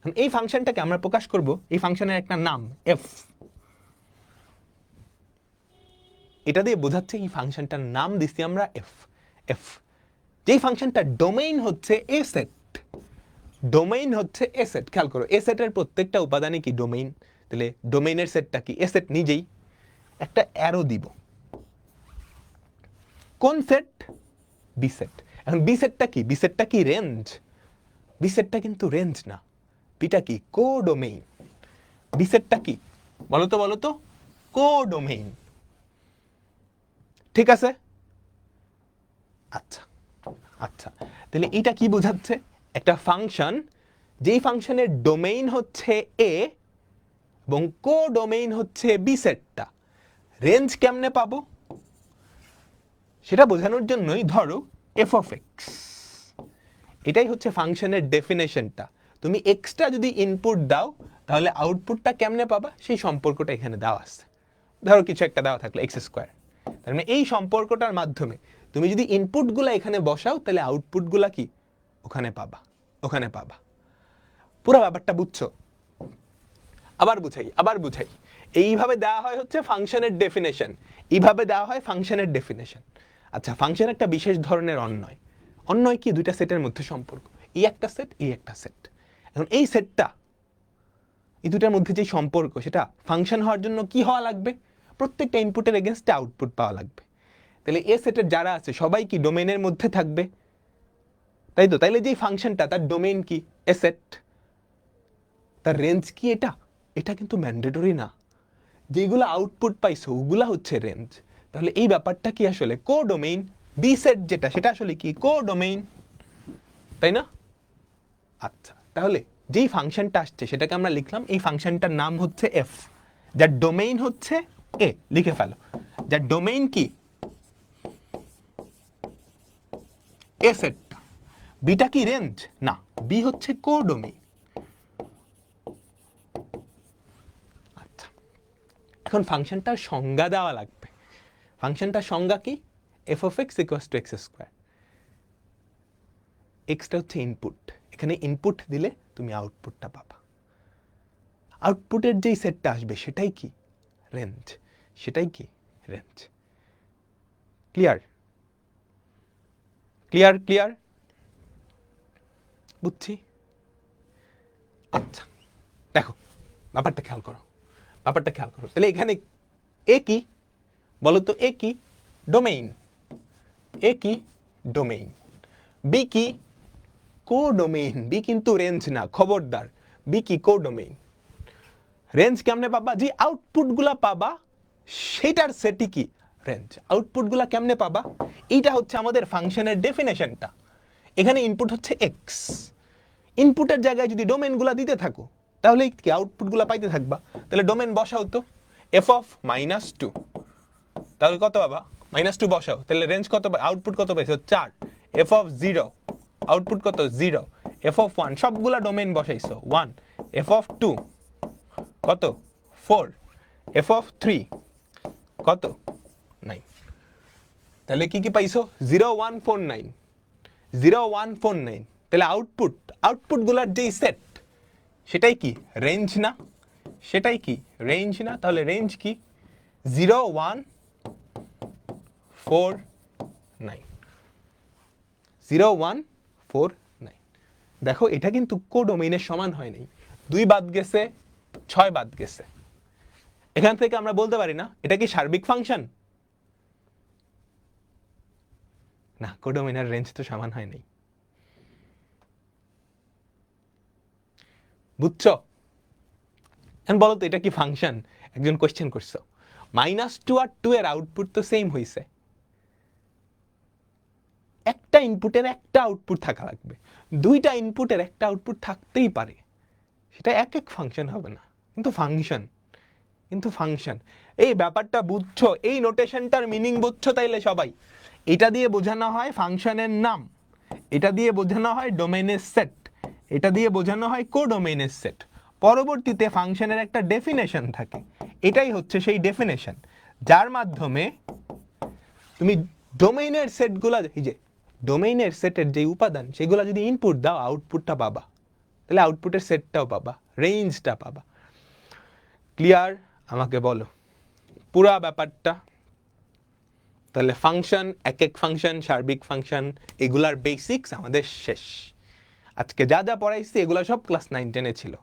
এই ফাংশনটাকে আমরা প্রকাশ করব এই ফাংশনের একটা নাম এফ। এটা দিয়ে বোঝাচ্ছে এই ফাংশনটার নাম দিছি আমরা এফ। এফ যেই ফাংশনটার ডোমেইন হচ্ছে এ সেট, ডোমেইন হচ্ছে এ সেট। খেয়াল করো এ সেটের প্রত্যেকটা উপাদানই কি ডোমেইন, তাহলে ডোমেইনের সেটটা কি এ সেট নিজেই। একটা অ্যারো দিব, কোন সেট? B set. এখন বি সেটটা কি? বি সেটটা কি রেঞ্জ? বি সেটটা কিন্তু রেঞ্জ না, বিটা কি কোডোমেইন। বি সেটটা কি বলতো বলতো? কোডোমেইন। ঠিক আছে? আচ্ছা আচ্ছা, তাহলে এটা কি বোঝাচ্ছে? একটা ফাংশন যেই ফাংশনের ডোমেইন হচ্ছে এ এবং কোডোমেইন হচ্ছে বি সেটটা, রেঞ্জ কেমনে পাবো সেটা বোঝানোর জন্যই ধরো এফ অফ এক্স। এটাই হচ্ছে ফাংশনের ডেফিনেশনটা। তুমি এক্সট্রা যদি ইনপুট দাও তাহলে আউটপুটটা কেমনে পাবা সেই সম্পর্কটা এখানে দেওয়া আছে। ধরো কিছু একটা দেওয়া থাকলো এক্স স্কোয়ার, তার মানে এই সম্পর্কটার মাধ্যমে তুমি যদি ইনপুটগুলা এখানে বসাও তাহলে আউটপুটগুলা কি ওখানে পাবা, ওখানে পাবা। পুরো ব্যাপারটা বুঝছো? আবার বুঝাই। এইভাবে দেওয়া হয় হচ্ছে ফাংশনের ডেফিনেশন, এইভাবে দেওয়া হয় ফাংশনের ডেফিনেশন। আচ্ছা, ফাংশন একটা বিশেষ ধরনের অন্যয়। অন্যয় কি? দুইটা সেটের মধ্যে সম্পর্ক, এই একটা সেট, এই একটা সেট। এখন এই সেটটা, এই দুটার মধ্যে যে সম্পর্ক, সেটা ফাংশন হওয়ার জন্য কি হওয়া লাগবে? প্রত্যেকটা ইনপুটের এগেনস্টে আউটপুট পাওয়া লাগবে। তাহলে এ সেটের যারা আছে সবাই কি ডোমেইনের মধ্যে থাকবে, তাই তো? তাইলে যে ফাংশনটা তার ডোমেইন কি এ সেট, তার রেঞ্জ কি এটা? এটা কিন্তু ম্যান্ডেটরি না। যেগুলো আউটপুট পাইছো ওগুলা হচ্ছে রেঞ্জ। তাহলে এই ব্যাপারটা কি আসলে কোডোমেইন। বি সেট যেটা সেটা আসলে কি কোডোমেইন, তাই না? আচ্ছা, তাহলে যেই ফাংশনটা আসছে সেটাকে আমরা লিখলাম, এই ফাংশনটার নাম হচ্ছে এফ, যার ডোমেইন হচ্ছে এ। লিখে ফেলো, যার ডোমেইন কি এ সেটটা। বিটা কি রেঞ্জ? না, বি হচ্ছে কোডোমেইন। আচ্ছা, এখন ফাংশনটার সংজ্ঞা দেওয়া লাগবে। ফাংশনটার সংজ্ঞা কি? F of x equals to x square. Extra হচ্ছে ইনপুট, এখানে ইনপুট দিলে তুমি আউটপুটটা পাবা। আউটপুটের যেই সেটটা আসবে সেটাই কি রেঞ্জ, সেটাই কি রেঞ্জ। ক্লিয়ার? ক্লিয়ার ক্লিয়ার বুঝছি। আচ্ছা দেখো ব্যাপারটা খেয়াল করো, ব্যাপারটা খেয়াল করো। তাহলে এখানে এ কি বলো তো? এ কি? ডোমেইন। এ কি? ডোমেইন। বি কি? কোডোমেইন। বি কিন্তু রেঞ্জ না, খবরদার। বি কি? কোডোমেইন। রেঞ্জ কেমনে পাবা? যে আউটপুটগুলা পাবা সেটার সেটই কি রেঞ্জ। আউটপুটগুলা কেমনে পাবা? এইটা হচ্ছে আমাদের ফাংশনের ডেফিনেশনটা। এখানে ইনপুট হচ্ছে এক্স, ইনপুটের জায়গায় যদি ডোমেইনগুলা দিতে থাকো তাহলে কি আউটপুটগুলা পাইতে থাকবা। তাহলে ডোমেইন বসাও তো, এফ অফ -2, তাহলে কত পাবা? -2 বসাও, তাহলে রেঞ্জ কত? আউটপুট কত পাইছো? 4। এফ অফ 0, আউটপুট কত? 0। এফ অফ 1, সবগুলা ডোমেইন বসাইছো 1। এফ অফ 2 কত? 4। এফ অফ 3 কত? 9। তাহলে কি কি পাইছো? 0 1 4 9, 0 1 4 9। তাহলে আউটপুট গুলার যেই সেট সেটাই কি রেঞ্জ না? সেটাই কি রেঞ্জ না? তাহলে রেঞ্জ কি? 0 1 4 9, 0 1 4 9। দেখো এটা কিন্তু কোডোমেইনের সমান হয় নাই, 2 বাদ গেছে, 6 বাদ গেছে। এখান থেকে আমরা বলতে পারি না এটা কি সার্বিক ফাংশন? না, কোডোমেইনের রেঞ্জ তো সমান হয় নাই। বুঝছো? এখন বলো তো এটা কি ফাংশন? একজন কোশ্চেন করছো। -2 আর 2 এর আউটপুট তো সেম হইছে। একটা ইনপুটের একটা আউটপুট থাকা লাগবে, দুইটা ইনপুটের একটা আউটপুট থাকতেই পারে। সেটা এক এক ফাংশন হবে না, কিন্তু ফাংশন, কিন্তু ফাংশন। এই ব্যাপারটা বুঝছো? এই নোটেশনটার মিনিং বুঝছো? তাইলে সবাই এটা দিয়ে বোঝানো হয় ফাংশনের নাম, এটা দিয়ে বোঝানো হয় ডোমেইনের সেট, এটা দিয়ে বোঝানো হয় কোডোমেইনের সেট। পরবর্তীতে ফাংশনের একটা ডেফিনেশন থাকে, এটাই হচ্ছে সেই ডেফিনেশন যার মাধ্যমে তুমি ডোমেইনের সেটগুলা, এই যে ডোমেইনের সেটের যে উপাদান সেগুলা যদি ইনপুট দাও আউটপুটটা পাবা, তাহলে আউটপুটের সেটটাও পাবা, রেঞ্জটা পাবা। ক্লিয়ার? আমাকে বলো পুরা ব্যাপারটা। তাহলে ফাংশন, এক এক ফাংশন, সার্বিক ফাংশন, এগুলার বেসিক্স আমাদের শেষ। আজকে যা যা পড়াইছি এগুলো সব ক্লাস 9-10-এ ছিল,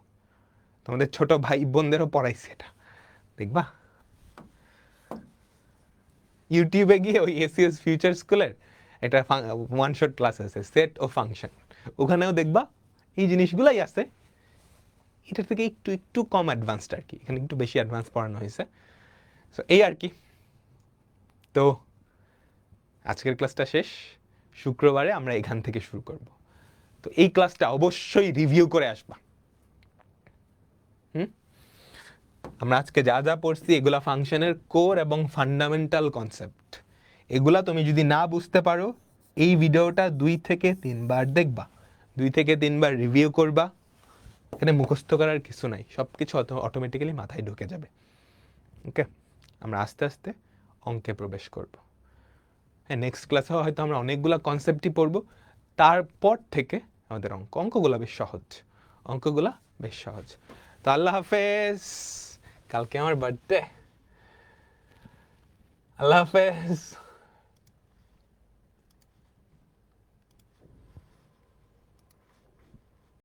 তোমাদের ছোট ভাই বোনদেরও পড়াইছি এটা, দেখবা ইউটিউবে গিয়ে ওই এসিএস ফিউচার স্কুলের একটা ওয়ান শট ক্লাস আছে, সেট ও ফাংশন, ওখানেও দেখবা এই জিনিসগুলাই আছে। এটার থেকে একটু একটু কম অ্যাডভান্সড আর কি, এখানে একটু বেশি অ্যাডভান্স পড়ানো হয়েছে। সো এই আর কি। তো আজকের ক্লাসটা শেষ, শুক্রবারে আমরা এখান থেকে শুরু করব। তো এই ক্লাসটা অবশ্যই রিভিউ করে আসবা। আমরা আজকে যা যা পড়ছি এগুলা ফাংশনের কোর এবং ফান্ডামেন্টাল কনসেপ্ট। এগুলা তুমি যদি না বুঝতে পারো, এই ভিডিওটা 2 থেকে 3 বার দেখবা, 2 থেকে 3 বার রিভিউ করবা। এখানে মুখস্থ করার কিছু নাই, সব কিছু অটোমেটিক্যালি মাথায় ঢুকে যাবে। ওকে, আমরা আস্তে আস্তে অঙ্কে প্রবেশ করব। হ্যাঁ, নেক্সট ক্লাসে হয়তো আমরা অনেকগুলা কনসেপ্টই পড়বো, তারপর থেকে আমাদের অঙ্কগুলা বেশ সহজ, অঙ্কগুলা বেশ সহজ। তো আল্লাহ হাফেজ, কালকে আমার বার্থডে। আল্লাহ হাফেজ।